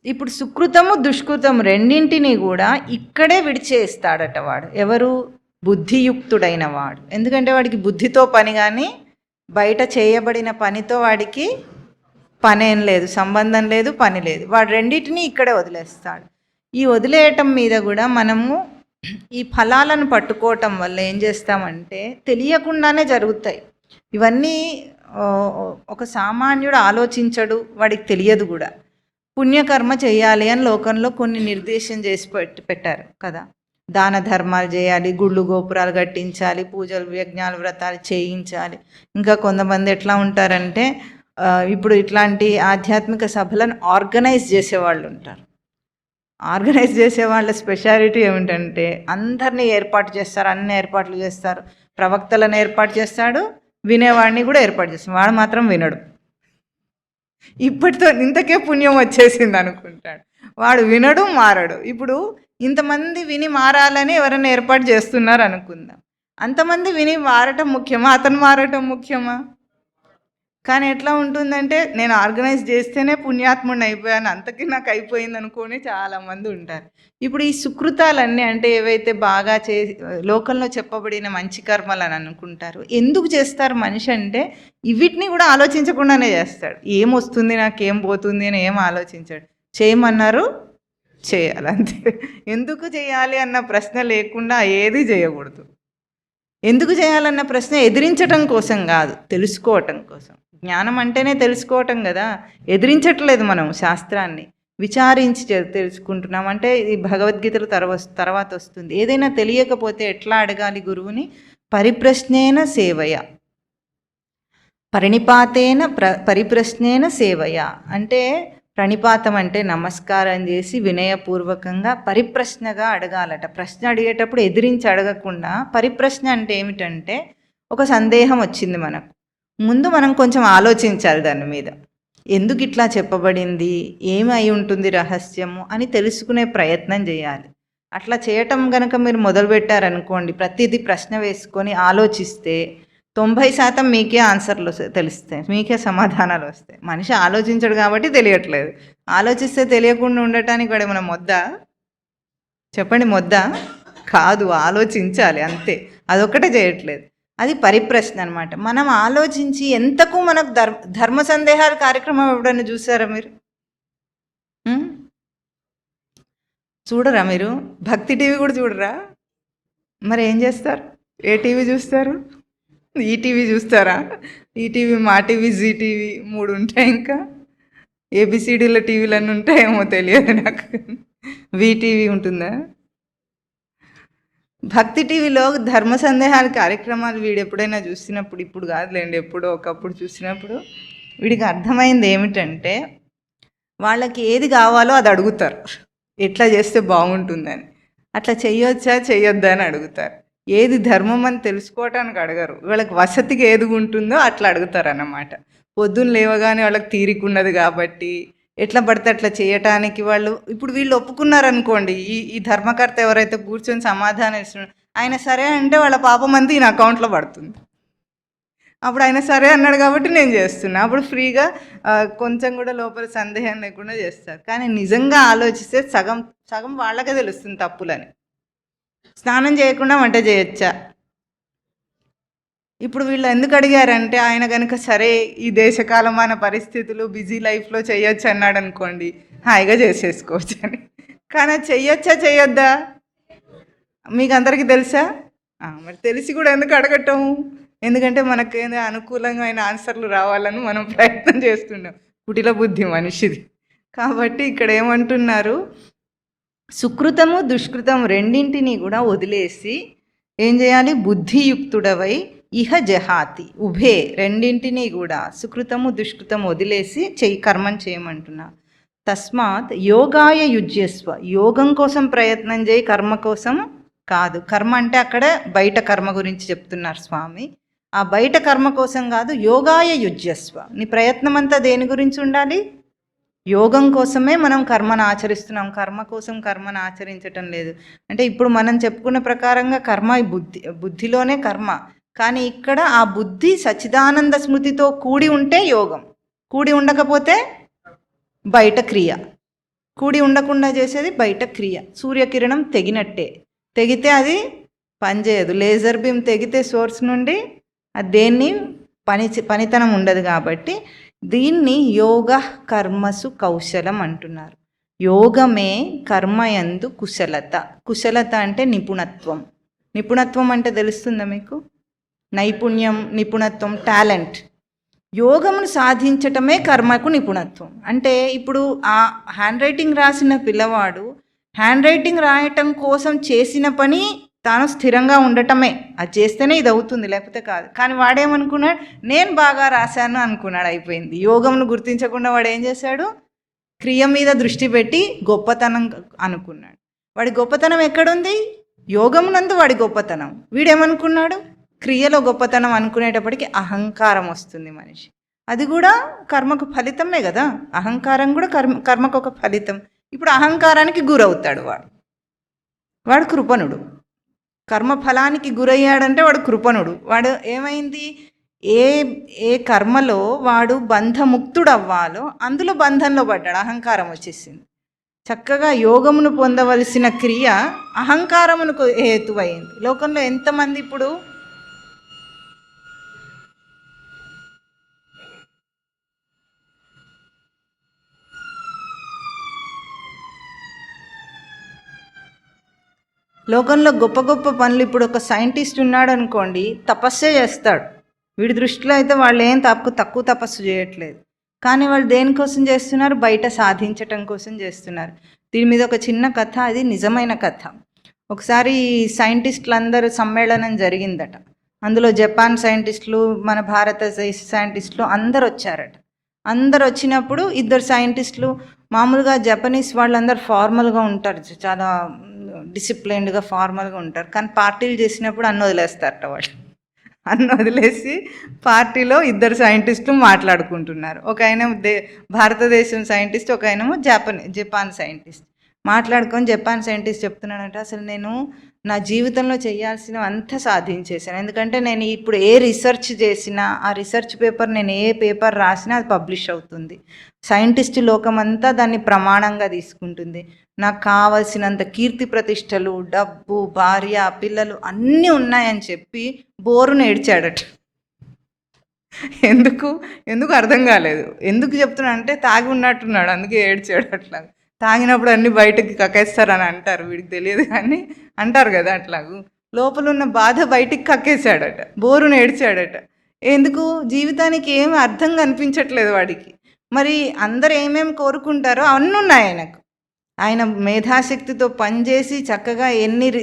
ఇప్పుడు సుకృతము దుష్కృతం రెండింటినీ కూడా ఇక్కడే విడిచేస్తాడట వాడు. ఎవరు? బుద్ధియుక్తుడైన వాడు. ఎందుకంటే వాడికి బుద్ధితో పని కానీ బయట చేయబడిన పనితో వాడికి పనేం లేదు, సంబంధం లేదు, పని లేదు. వాడు రెండింటినీ ఇక్కడే వదిలేస్తాడు. ఈ వదిలేయటం మీద కూడా మనము ఈ ఫలాలను పట్టుకోవటం వల్ల ఏం చేస్తామంటే తెలియకుండానే జరుగుతాయి ఇవన్నీ. ఒక సామాన్యుడు ఆలోచించడు, వాడికి తెలియదు కూడా. పుణ్యకర్మ చేయాలి అని లోకంలో కొన్ని నిర్దేశం చేసి పెట్టారు కదా. దాన ధర్మాలు చేయాలి, గుళ్ళు గోపురాలు కట్టించాలి, పూజలు యజ్ఞాలు వ్రతాలు చేయించాలి. ఇంకా కొంతమంది ఎట్లా ఉంటారంటే ఇప్పుడు ఇట్లాంటి ఆధ్యాత్మిక సభలను ఆర్గనైజ్ చేసేవాళ్ళు ఉంటారు. ఆర్గనైజ్ చేసే వాళ్ళ స్పెషాలిటీ ఏమిటంటే అందరినీ ఏర్పాటు చేస్తారు, అన్ని ఏర్పాట్లు చేస్తారు. ప్రవక్తలను ఏర్పాటు చేస్తాడు, వినేవాడిని కూడా ఏర్పాటు చేస్తాడు. వాడు మాత్రం వినడు. ఇప్పటితో ఇంతకే పుణ్యం వచ్చేసింది అనుకుంటాడు. వాడు వినడు, మారడు. ఇప్పుడు ఇంతమంది విని మారాలని ఎవరైనా ఏర్పాటు చేస్తున్నారు అనుకుందాం. అంతమంది విని మారటం ముఖ్యమా, అతను మారటం ముఖ్యమా? కానీ ఎట్లా ఉంటుందంటే నేను ఆర్గనైజ్ చేస్తేనే పుణ్యాత్ముడిని అయిపోయాను, అంతకీ నాకు అయిపోయింది అనుకొని చాలామంది ఉంటారు. ఇప్పుడు ఈ సుకృతాలన్నీ అంటే ఏవైతే బాగా లోకంలో చెప్పబడిన మంచి కర్మలు అని అనుకుంటారు. ఎందుకు చేస్తారు మనిషి అంటే వీటిని కూడా ఆలోచించకుండానే చేస్తాడు. ఏమొస్తుంది నాకేం పోతుంది అని ఏం ఆలోచించాడు. చేయమన్నారు చేయాలి అంతే. ఎందుకు చేయాలి అన్న ప్రశ్న లేకుండా ఏది చేయకూడదు. ఎందుకు చేయాలన్న ప్రశ్న ఎదిరించటం కోసం కాదు, తెలుసుకోవటం కోసం. జ్ఞానం అంటేనే తెలుసుకోవటం కదా. ఎదిరించట్లేదు మనం శాస్త్రాన్ని, విచారించి తెలుసుకుంటున్నాం. అంటే ఈ భగవద్గీతలు తర్వాత వస్తుంది. ఏదైనా తెలియకపోతే ఎట్లా అడగాలి గురువుని? పరిప్రశ్నేన సేవయ, పరిణిపాతేన పరిప్రశ్నేన సేవయ. అంటే ప్రణిపాతం అంటే నమస్కారం చేసి వినయపూర్వకంగా పరిప్రశ్నగా అడగాలట. ప్రశ్న అడిగేటప్పుడు ఎదిరించి అడగకుండా, పరిప్రశ్న అంటే ఏమిటంటే ఒక సందేహం వచ్చింది మనకు, ముందు మనం కొంచెం ఆలోచించాలి దాని మీద. ఎందుకు ఇట్లా చెప్పబడింది, ఏమి అయి ఉంటుంది రహస్యము అని తెలుసుకునే ప్రయత్నం చేయాలి. అట్లా చేయటం కనుక మీరు మొదలుపెట్టారనుకోండి, ప్రతిదీ ప్రశ్న వేసుకొని ఆలోచిస్తే 90% మీకే ఆన్సర్లు తెలుస్తాయి, మీకే సమాధానాలు వస్తాయి. మనిషి ఆలోచించడు కాబట్టి తెలియట్లేదు. ఆలోచిస్తే తెలియకుండా ఉండటానికి కూడా మనం చెప్పండి, కాదు, ఆలోచించాలి అంతే. అదొక్కటే చేయట్లేదు. అది పరిప్రశ్న అనమాట. మనం ఆలోచించి ఎంతకు మనకు ధర్మ సందేహాల కార్యక్రమం ఎప్పుడైనా చూసారా మీరు? చూడరా మీరు? భక్తి టీవీ కూడా చూడరా? మరి ఏం చేస్తారు? ఏ టీవీ చూస్తారు? ఈటీవీ చూస్తారా? ఈటీవీ, మా టీవీ, జీ టీవీ 3 ఉంటాయి. ఇంకా ఏబిసిడీల టీవీలు అన్నీ ఉంటాయేమో తెలియదు నాకు. వీటీవీ ఉంటుందా? భక్తి టీవీలో ధర్మ సందేహాల కార్యక్రమాలు వీడు ఎప్పుడైనా చూసినప్పుడు, ఇప్పుడు కాదులేండి, ఎప్పుడో ఒకప్పుడు చూసినప్పుడు వీడికి అర్థమైంది ఏమిటంటే, వాళ్ళకి ఏది కావాలో అది అడుగుతారు. ఎట్లా చేస్తే బాగుంటుందని. అట్లా చెయ్యొచ్చా చెయ్యొద్దా అని అడుగుతారు. ఏది ధర్మం అని తెలుసుకోవటానికి అడగరు. వాళ్ళకి వసతికి ఏది ఉంటుందో అట్లా అడుగుతారు అన్నమాట. పొద్దున్న లేవగానే వాళ్ళకి తీరికున్నది కాబట్టి ఎట్లా పడితే అట్లా చేయటానికి ఇప్పుడు వీళ్ళు ఒప్పుకున్నారనుకోండి, ఈ ధర్మకర్త ఎవరైతే కూర్చొని సమాధానం ఇస్తున్నాడు, ఆయన సరే అంటే వాళ్ళ పాపం అంతా ఈయన అకౌంట్లో పడుతుంది. అప్పుడు ఆయన సరే అన్నాడు కాబట్టి నేను చేస్తున్నా. అప్పుడు ఫ్రీగా కొంచెం కూడా లోపల సందేహం లేకుండా చేస్తారు. కానీ నిజంగా ఆలోచిస్తే సగం వాళ్ళకే తెలుస్తుంది తప్పులని. స్నానం చేయకుండా వంట చేయొచ్చా? ఇప్పుడు వీళ్ళు ఎందుకు అడిగారంటే, ఆయన కనుక సరే ఈ దేశకాలమాన పరిస్థితులు బిజీ లైఫ్లో చేయొచ్చు అన్నాడు అనుకోండి, హాయిగా చేసేసుకోవచ్చు అని. కానీ చెయ్యొచ్చా చేయొద్దా మీకు అందరికీ తెలుసా? మరి తెలిసి కూడా ఎందుకు అడగటం? ఎందుకంటే మనకేదో అనుకూలమైన ఆన్సర్లు రావాలని మనం ప్రయత్నం చేస్తున్నాం. కుటిల బుద్ధి మనిషిది. కాబట్టి ఇక్కడ ఏమంటున్నారు, సుకృతము దుష్కృతము రెండింటినీ కూడా వదిలేసి ఏం చేయాలి? బుద్ధియుక్తుడవై ఇహ జహాతి ఉభే, రెండింటినీ కూడా సుకృతము దుష్కృతము వదిలేసి కర్మం చేయమంటున్నా. తస్మాత్ యోగాయ యుజ్యస్వ, యోగం కోసం ప్రయత్నం చేయి, కర్మ కోసం కాదు. కర్మ అంటే అక్కడ బయట కర్మ గురించి చెప్తున్నారు స్వామి. ఆ బయట కర్మ కోసం కాదు, యోగాయ యుజ్యస్వ. నీ ప్రయత్నం అంతా దేని గురించి ఉండాలి? యోగం కోసమే మనం కర్మను ఆచరిస్తున్నాం. కర్మ కోసం కర్మను ఆచరించటం లేదు. అంటే ఇప్పుడు మనం చెప్పుకున్న ప్రకారంగా కర్మ బుద్ధిలోనే కర్మ. కానీ ఇక్కడ ఆ బుద్ధి సచ్చిదానంద స్మృతితో కూడి ఉంటే యోగం, కూడి ఉండకపోతే బయట క్రియ. కూడి ఉండకుండా చేసేది బయట క్రియ. సూర్యకిరణం తెగినట్టే, తెగితే అది పనిచేయదు. లేజర్ బీమ్ తెగితే సోర్స్ నుండి అది దేన్ని పనితనం ఉండదు. కాబట్టి దీన్ని యోగ కర్మసు కౌశలం అంటున్నారు. యోగమే కర్మయందు కుశలత. కుశలత అంటే నిపుణత్వం. నిపుణత్వం అంటే తెలుస్తుందా మీకు? నైపుణ్యం, నిపుణత్వం, టాలెంట్. యోగమును సాధించటమే కర్మకు నిపుణత్వం. అంటే ఇప్పుడు ఆ హ్యాండ్ రైటింగ్ రాసిన పిల్లవాడు హ్యాండ్ రైటింగ్ రాయటం కోసం చేసిన పని తాను స్థిరంగా ఉండటమే. అది చేస్తేనే ఇది అవుతుంది, లేకపోతే కాదు. కానీ వాడేమనుకున్నాడు, నేను బాగా రాశాను అనుకున్నాడు, అయిపోయింది. యోగంను గుర్తించకుండా వాడు ఏం చేశాడు? క్రియ మీద దృష్టి పెట్టి గొప్పతనం అనుకున్నాడు. వాడి గొప్పతనం ఎక్కడుంది? యోగమునందు వాడి గొప్పతనం. వీడేమనుకున్నాడు? క్రియలో గొప్పతనం అనుకునేటప్పటికి అహంకారం వస్తుంది మనిషి. అది కూడా కర్మకు ఫలితమే కదా. అహంకారం కూడా కర్మకు ఒక ఫలితం. ఇప్పుడు అహంకారానికి గురవుతాడు వాడు కృపణుడు. కర్మఫలానికి గురయ్యాడంటే వాడు కృపణుడు. వాడు ఏమైంది? ఏ కర్మలో వాడు బంధముక్తుడు అవ్వాలో అందులో బంధంలో పడ్డాడు. అహంకారం వచ్చేసింది. చక్కగా యోగమును పొందవలసిన క్రియ అహంకారమునకు హేతువైంది. లోకంలో ఎంతమంది ఇప్పుడు లోకంలో గొప్ప గొప్ప పనులు, ఇప్పుడు ఒక సైంటిస్ట్ ఉన్నాడు అనుకోండి, తపస్సే చేస్తాడు. వీడి దృష్టిలో అయితే వాళ్ళు ఏం తక్కువ తపస్సు చేయట్లేదు. కానీ వాళ్ళు దేనికోసం చేస్తున్నారు? బయట సాధించటం కోసం చేస్తున్నారు. దీని మీద ఒక చిన్న కథ, అది నిజమైన కథ. ఒకసారి సైంటిస్టులు అందరూ సమ్మేళనం జరిగిందట. అందులో జపాన్ సైంటిస్టులు, మన భారతదేశ సైంటిస్టులు అందరు వచ్చారట. అందరు వచ్చినప్పుడు ఇద్దరు సైంటిస్టులు, మామూలుగా జపనీస్ వాళ్ళందరూ ఫార్మల్గా ఉంటారు, చాలా డిసిప్లైన్డ్గా ఫార్మల్గా ఉంటారు. కానీ పార్టీలు చేసినప్పుడు అన్న వదిలేస్తారట వాళ్ళు. అన్న వదిలేసి పార్టీలో ఇద్దరు సైంటిస్టులు మాట్లాడుకుంటున్నారు. ఒక ఆయన భారతదేశం సైంటిస్ట్, ఒక ఆయనేమో జపాన్ సైంటిస్ట్. మాట్లాడుకొని జపాన్ సైంటిస్ట్ చెప్తున్నాడంటే, అసలు నేను నా జీవితంలో చేయాల్సినవి అంతా సాధించేసాను. ఎందుకంటే నేను ఇప్పుడు ఏ రీసెర్చ్ చేసినా, ఆ రీసెర్చ్ పేపర్ నేను ఏ పేపర్ రాసినా అది పబ్లిష్ అవుతుంది. సైంటిస్ట్ లోకమంతా దాన్ని ప్రమాణంగా తీసుకుంటుంది. నాకు కావలసినంత కీర్తి ప్రతిష్టలు, డబ్బు, భార్య, పిల్లలు అన్నీ ఉన్నాయని చెప్పి బోరును ఏడ్చాడట. ఎందుకు అర్థం కాలేదు. ఎందుకు చెప్తున్నా అంటే తాగి ఉన్నట్టున్నాడు, అందుకే ఏడ్చాడు. అట్లా తాగినప్పుడు అన్నీ బయటకి కక్కేస్తారని అంటారు, వీడికి తెలియదు కానీ అంటారు కదా. అట్లాగూ లోపల ఉన్న బాధ బయటికి కక్కేశాడట, బోరును ఏడ్చాడట. ఎందుకు? జీవితానికి ఏమి అర్థం కనిపించట్లేదు వాడికి. మరి అందరు ఏమేమి కోరుకుంటారో అవన్నీ ఉన్నాయి ఆయనకు. ఆయన మేధాశక్తితో పనిచేసి చక్కగా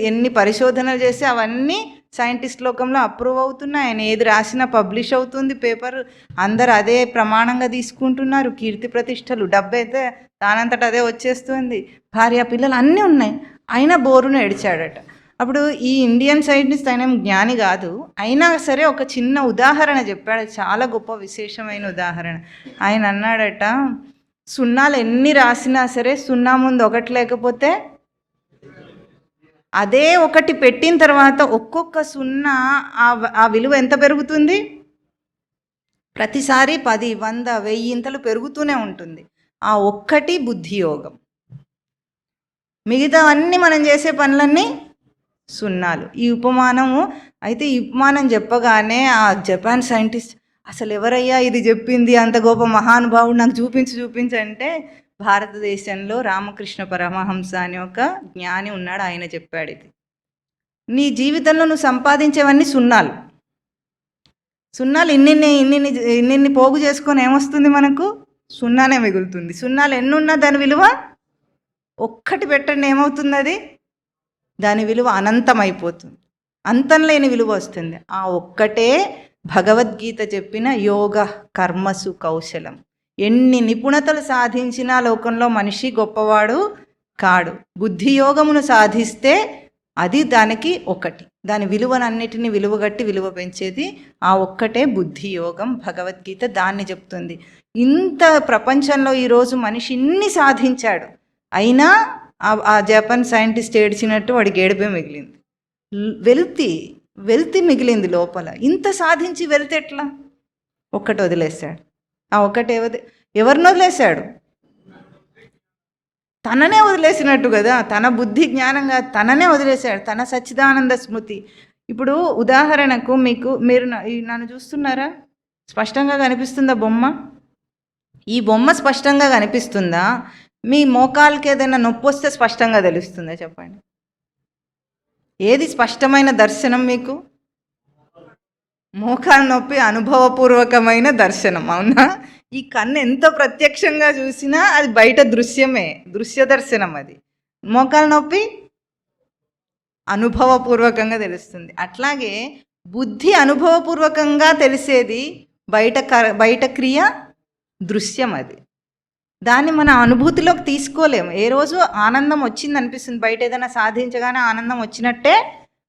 ఎన్ని పరిశోధనలు చేసి అవన్నీ సైంటిస్ట్ లోకంలో అప్రూవ్ అవుతున్నాయి. ఆయన ఏది రాసినా పబ్లిష్ అవుతుంది పేపర్, అందరు అదే ప్రమాణంగా తీసుకుంటున్నారు. కీర్తి ప్రతిష్టలు, డబ్బు అయితే దానంతట అదే వచ్చేస్తుంది, భార్య, పిల్లలు అన్నీ ఉన్నాయి. అయినా బోరును ఏడిచాడట. అప్పుడు ఈ ఇండియన్ సైంటిస్ట్, ఆయన జ్ఞాని కాదు, అయినా సరే ఒక చిన్న ఉదాహరణ చెప్పాడు, చాలా గొప్ప విశేషమైన ఉదాహరణ. ఆయన అన్నాడట, సున్నాలు ఎన్ని రాసినా సరే సున్నా ముందు ఒకటి లేకపోతే అదే ఒకటి పెట్టిన తర్వాత ఒక్కొక్క సున్నా ఆ విలువ ఎంత పెరుగుతుంది? ప్రతిసారి 10, 100, 1000 ఇంతలు పెరుగుతూనే ఉంటుంది. ఆ ఒక్కటి బుద్ధియోగం. మిగతావన్నీ మనం చేసే పనులన్నీ సున్నాలు. ఈ ఉపమానము అయితే, ఈ ఉపమానం చెప్పగానే ఆ జపాన్ సైంటిస్ట్, అసలు ఎవరయ్యా ఇది చెప్పింది, అంత గొప్ప మహానుభావుడు, నాకు చూపించంటే భారతదేశంలో రామకృష్ణ పరమహంస అని ఒక జ్ఞాని ఉన్నాడు, ఆయన చెప్పాడు ఇది. నీ జీవితంలో నువ్వు సంపాదించేవన్నీ సున్నాలు. ఇన్నిన్ని పోగు చేసుకొని ఏమొస్తుంది మనకు? సున్నానే మిగులుతుంది. సున్నాలు ఎన్నున్నా దాని విలువ ఒక్కటి పెట్టండి, ఏమవుతుంది? అది దాని విలువ అనంతమైపోతుంది, అంతం లేని విలువ వస్తుంది. ఆ ఒక్కటే భగవద్గీత చెప్పిన యోగ కర్మసు కౌశలం. ఎన్ని నిపుణతలు సాధించినా లోకంలో మనిషి గొప్పవాడు కాడు. బుద్ధి యోగమును సాధిస్తే అది దానికి ఒకటి, దాని విలువనన్నిటిని విలువగట్టి విలువ పెంచేది ఆ ఒక్కటే బుద్ధి యోగం. భగవద్గీత దాన్ని చెప్తుంది. ఇంత ప్రపంచంలో ఈరోజు మనిషి ఇన్ని సాధించాడు, అయినా ఆ జపాన్ సైంటిస్ట్ ఏడ్చినట్టు వాడికి ఏడిపే మిగిలింది. వెల్తి మిగిలింది లోపల. ఇంత సాధించి వెళ్తే ఎట్లా? ఒక్కటి వదిలేశాడు. ఆ ఒక్కటి ఎవరిని వదిలేశాడు? తననే వదిలేసినట్టు కదా. తన బుద్ధి జ్ఞానంగా తననే వదిలేశాడు, తన సచ్చిదానంద స్మృతి. ఇప్పుడు ఉదాహరణకు మీరు నన్ను చూస్తున్నారా? స్పష్టంగా కనిపిస్తుందా బొమ్మ? ఈ బొమ్మ స్పష్టంగా కనిపిస్తుందా? మీ మోకాలకి ఏదైనా నొప్పి వస్తే స్పష్టంగా తెలుస్తుందా? చెప్పండి. ఏది స్పష్టమైన దర్శనం మీకు? మోకాలు నొప్పి అనుభవపూర్వకమైన దర్శనం, అవునా? ఈ కన్ను ఎంత ప్రత్యక్షంగా చూసినా అది బయట దృశ్యమే, దృశ్య దర్శనం. అది మోకాలు నొప్పి అనుభవపూర్వకంగా తెలుస్తుంది. అట్లాగే బుద్ధి అనుభవపూర్వకంగా తెలిసేది, బయట క్రియ దృశ్యం. అది దాన్ని మన అనుభూతిలోకి తీసుకోలేము. ఏ రోజు ఆనందం వచ్చింది అనిపిస్తుంది, బయట ఏదైనా సాధించగానే ఆనందం వచ్చినట్టే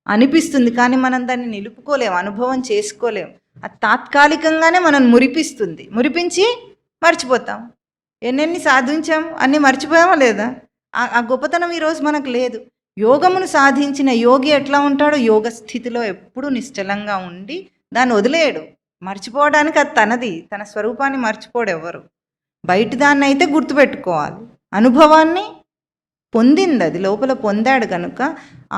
అనిపిస్తుంది, కానీ మనం దాన్ని నిలుపుకోలేము, అనుభవం చేసుకోలేము. అది తాత్కాలికంగానే మనం మురిపించి మర్చిపోతాం. ఎన్నెన్ని సాధించాం అన్నీ మర్చిపోయామా లేదా? ఆ గొప్పతనం ఈరోజు మనకు లేదు. యోగమును సాధించిన యోగి ఎట్లా ఉంటాడో, యోగ స్థితిలో ఎప్పుడూ నిశ్చలంగా ఉండి దాన్ని వదిలేయడు. మర్చిపోవడానికి అది తనది, తన స్వరూపాన్ని మర్చిపోడు ఎవరు. బయటి దాన్ని అయితే గుర్తుపెట్టుకోవాలి, అనుభవాన్ని పొందింది, అది లోపల పొందాడు కనుక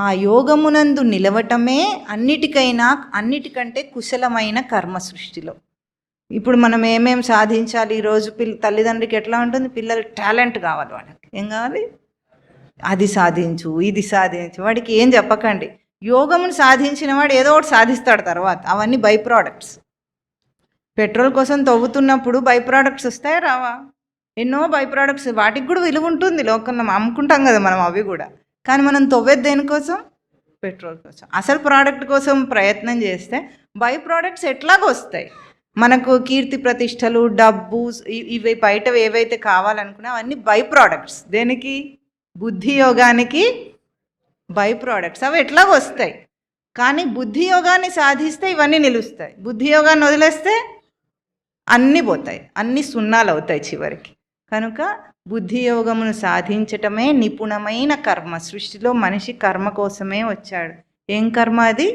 ఆ యోగమునందు నిలవటమే అన్నిటికంటే కుశలమైన కర్మ సృష్టిలో. ఇప్పుడు మనం ఏమేం సాధించాలి ఈరోజు? తల్లిదండ్రికి ఎట్లా ఉంటుంది? పిల్లలు టాలెంట్ కావాలి, వాళ్ళకి ఏం కావాలి? అది సాధించు, ఇది సాధించు. వాడికి ఏం చెప్పకండి. యోగమును సాధించిన వాడు ఏదో ఒకటి సాధిస్తాడు తర్వాత, అవన్నీ బై ప్రోడక్ట్స్. పెట్రోల్ కోసం తవ్వుతున్నప్పుడు బై ప్రోడక్ట్స్ వస్తాయా రావా? ఎన్నో బై ప్రోడక్ట్స్, వాటికి కూడా విలువ ఉంటుంది లోకంలో, అమ్ముకుంటాం కదా మనం అవి కూడా. కానీ మనం తవ్వేది దేనికోసం? పెట్రోల్ కోసం. అసలు ప్రోడక్ట్ కోసం ప్రయత్నం చేస్తే బై ప్రోడక్ట్స్ ఎట్లాగో వస్తాయి. మనకు కీర్తి ప్రతిష్టలు, డబ్బు, ఇవి బయట ఏవైతే కావాలనుకున్నా అవన్నీ బై ప్రోడక్ట్స్. దేనికి? బుద్ధి యోగానికి బై ప్రోడక్ట్స్. అవి ఎట్లాగో వస్తాయి. కానీ బుద్ధి యోగాన్ని సాధిస్తే ఇవన్నీ నిలుస్తాయి. బుద్ధి యోగాన్ని వదిలేస్తే అన్నీ పోతాయి, అన్నీ సున్నాలు అవుతాయి చివరికి. కనుక బుద్ధి యోగమును సాధించటమే నిపుణమైన కర్మ. సృష్టిలో మనిషి కర్మ కోసమే వచ్చాడు. ఏం కర్మ అది?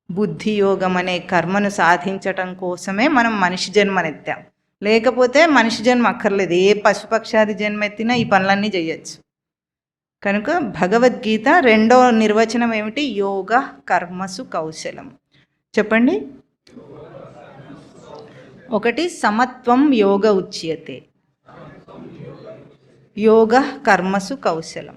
బుద్ధి యోగం అనే కర్మను సాధించటం కోసమే మనం మనిషి జన్మనెత్తాం. లేకపోతే మనిషి జన్మ అక్కర్లేదు. ఏ పశుపక్షాది జన్మ ఎత్తినా ఈ పనులన్నీ చేయొచ్చు. కనుక భగవద్గీత 2వ నిర్వచనం ఏమిటి? యోగ కర్మసు కౌశలం. చెప్పండి. 1 సమత్వం యోగ ఉచ్యతే, యోగ కర్మసు కౌశలం.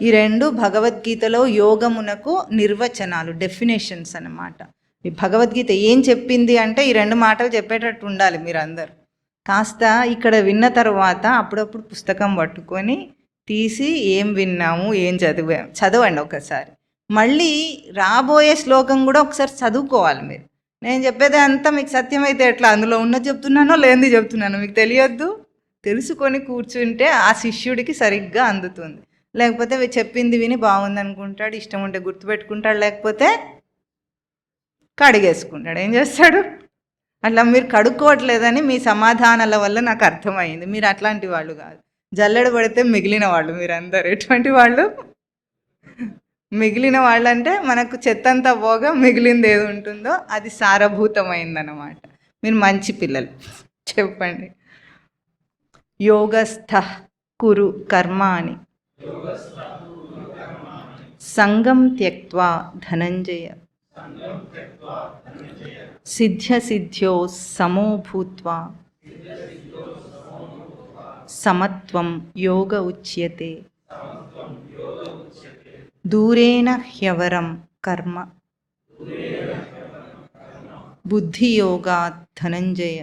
ఈ 2 భగవద్గీతలో యోగమునకు నిర్వచనాలు, డెఫినేషన్స్ అన్నమాట. ఈ భగవద్గీత ఏం చెప్పింది అంటే ఈ 2 మాటలు చెప్పేటట్టు ఉండాలి మీరందరూ. కాస్త ఇక్కడ విన్న తర్వాత అప్పుడప్పుడు పుస్తకం పట్టుకొని తీసి ఏం విన్నాము, ఏం చదవండి ఒకసారి. మళ్ళీ రాబోయే శ్లోకం కూడా ఒకసారి చదువుకోవాలి మీరు. నేను చెప్పేది అంతా మీకు సత్యమైతే ఎట్లా? అందులో ఉన్నది చెప్తున్నానో లేనిది చెప్తున్నానో మీకు తెలియద్దు. తెలుసుకొని కూర్చుంటే ఆ శిష్యుడికి సరిగ్గా అందుతుంది. లేకపోతే చెప్పింది విని బాగుంది అనుకుంటాడు, ఇష్టం ఉంటే గుర్తుపెట్టుకుంటాడు, లేకపోతే కడిగేసుకుంటాడు. ఏం చేస్తాడు? అట్లా మీరు కడుక్కోవట్లేదని మీ సమాధానాల వల్ల నాకు అర్థమైంది. మీరు అట్లాంటి వాళ్ళు కాదు. జల్లెడ పడితే మిగిలిన వాళ్ళు మీరందరూ. ఎటువంటి వాళ్ళు? మిగిలిన వాళ్ళంటే మనకు చెత్తంతా పోగా మిగిలింది ఏది ఉంటుందో అది సారభూతమైందన్నమాట. మీరు మంచి పిల్లలు. చెప్పండి. యోగస్థ కురు కర్మాణి సంగం త్యక్త్వా ధనంజయ సిద్ధ్యసిద్ధ్యో సమో భూత్వా సమత్వం యోగ ఉచ్యతే. దూరేణ హ్యవరం కర్మ బుద్ధియోగాత్ ధనంజయ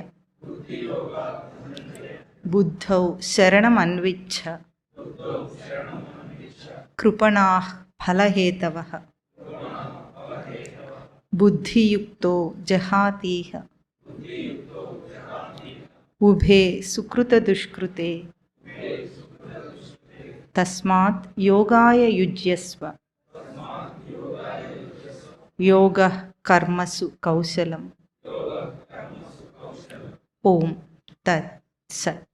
బుద్ధౌ శరణమన్విచ్ఛ కృపణాః ఫలహేతవః బుద్ధియుక్తో జహాతీహ ఉభే సుకృతదుష్కృతే తస్మాత్ యోగాయ యుజ్యస్వ యోగః కర్మసు కౌశలం. ఓం తత్ సత్.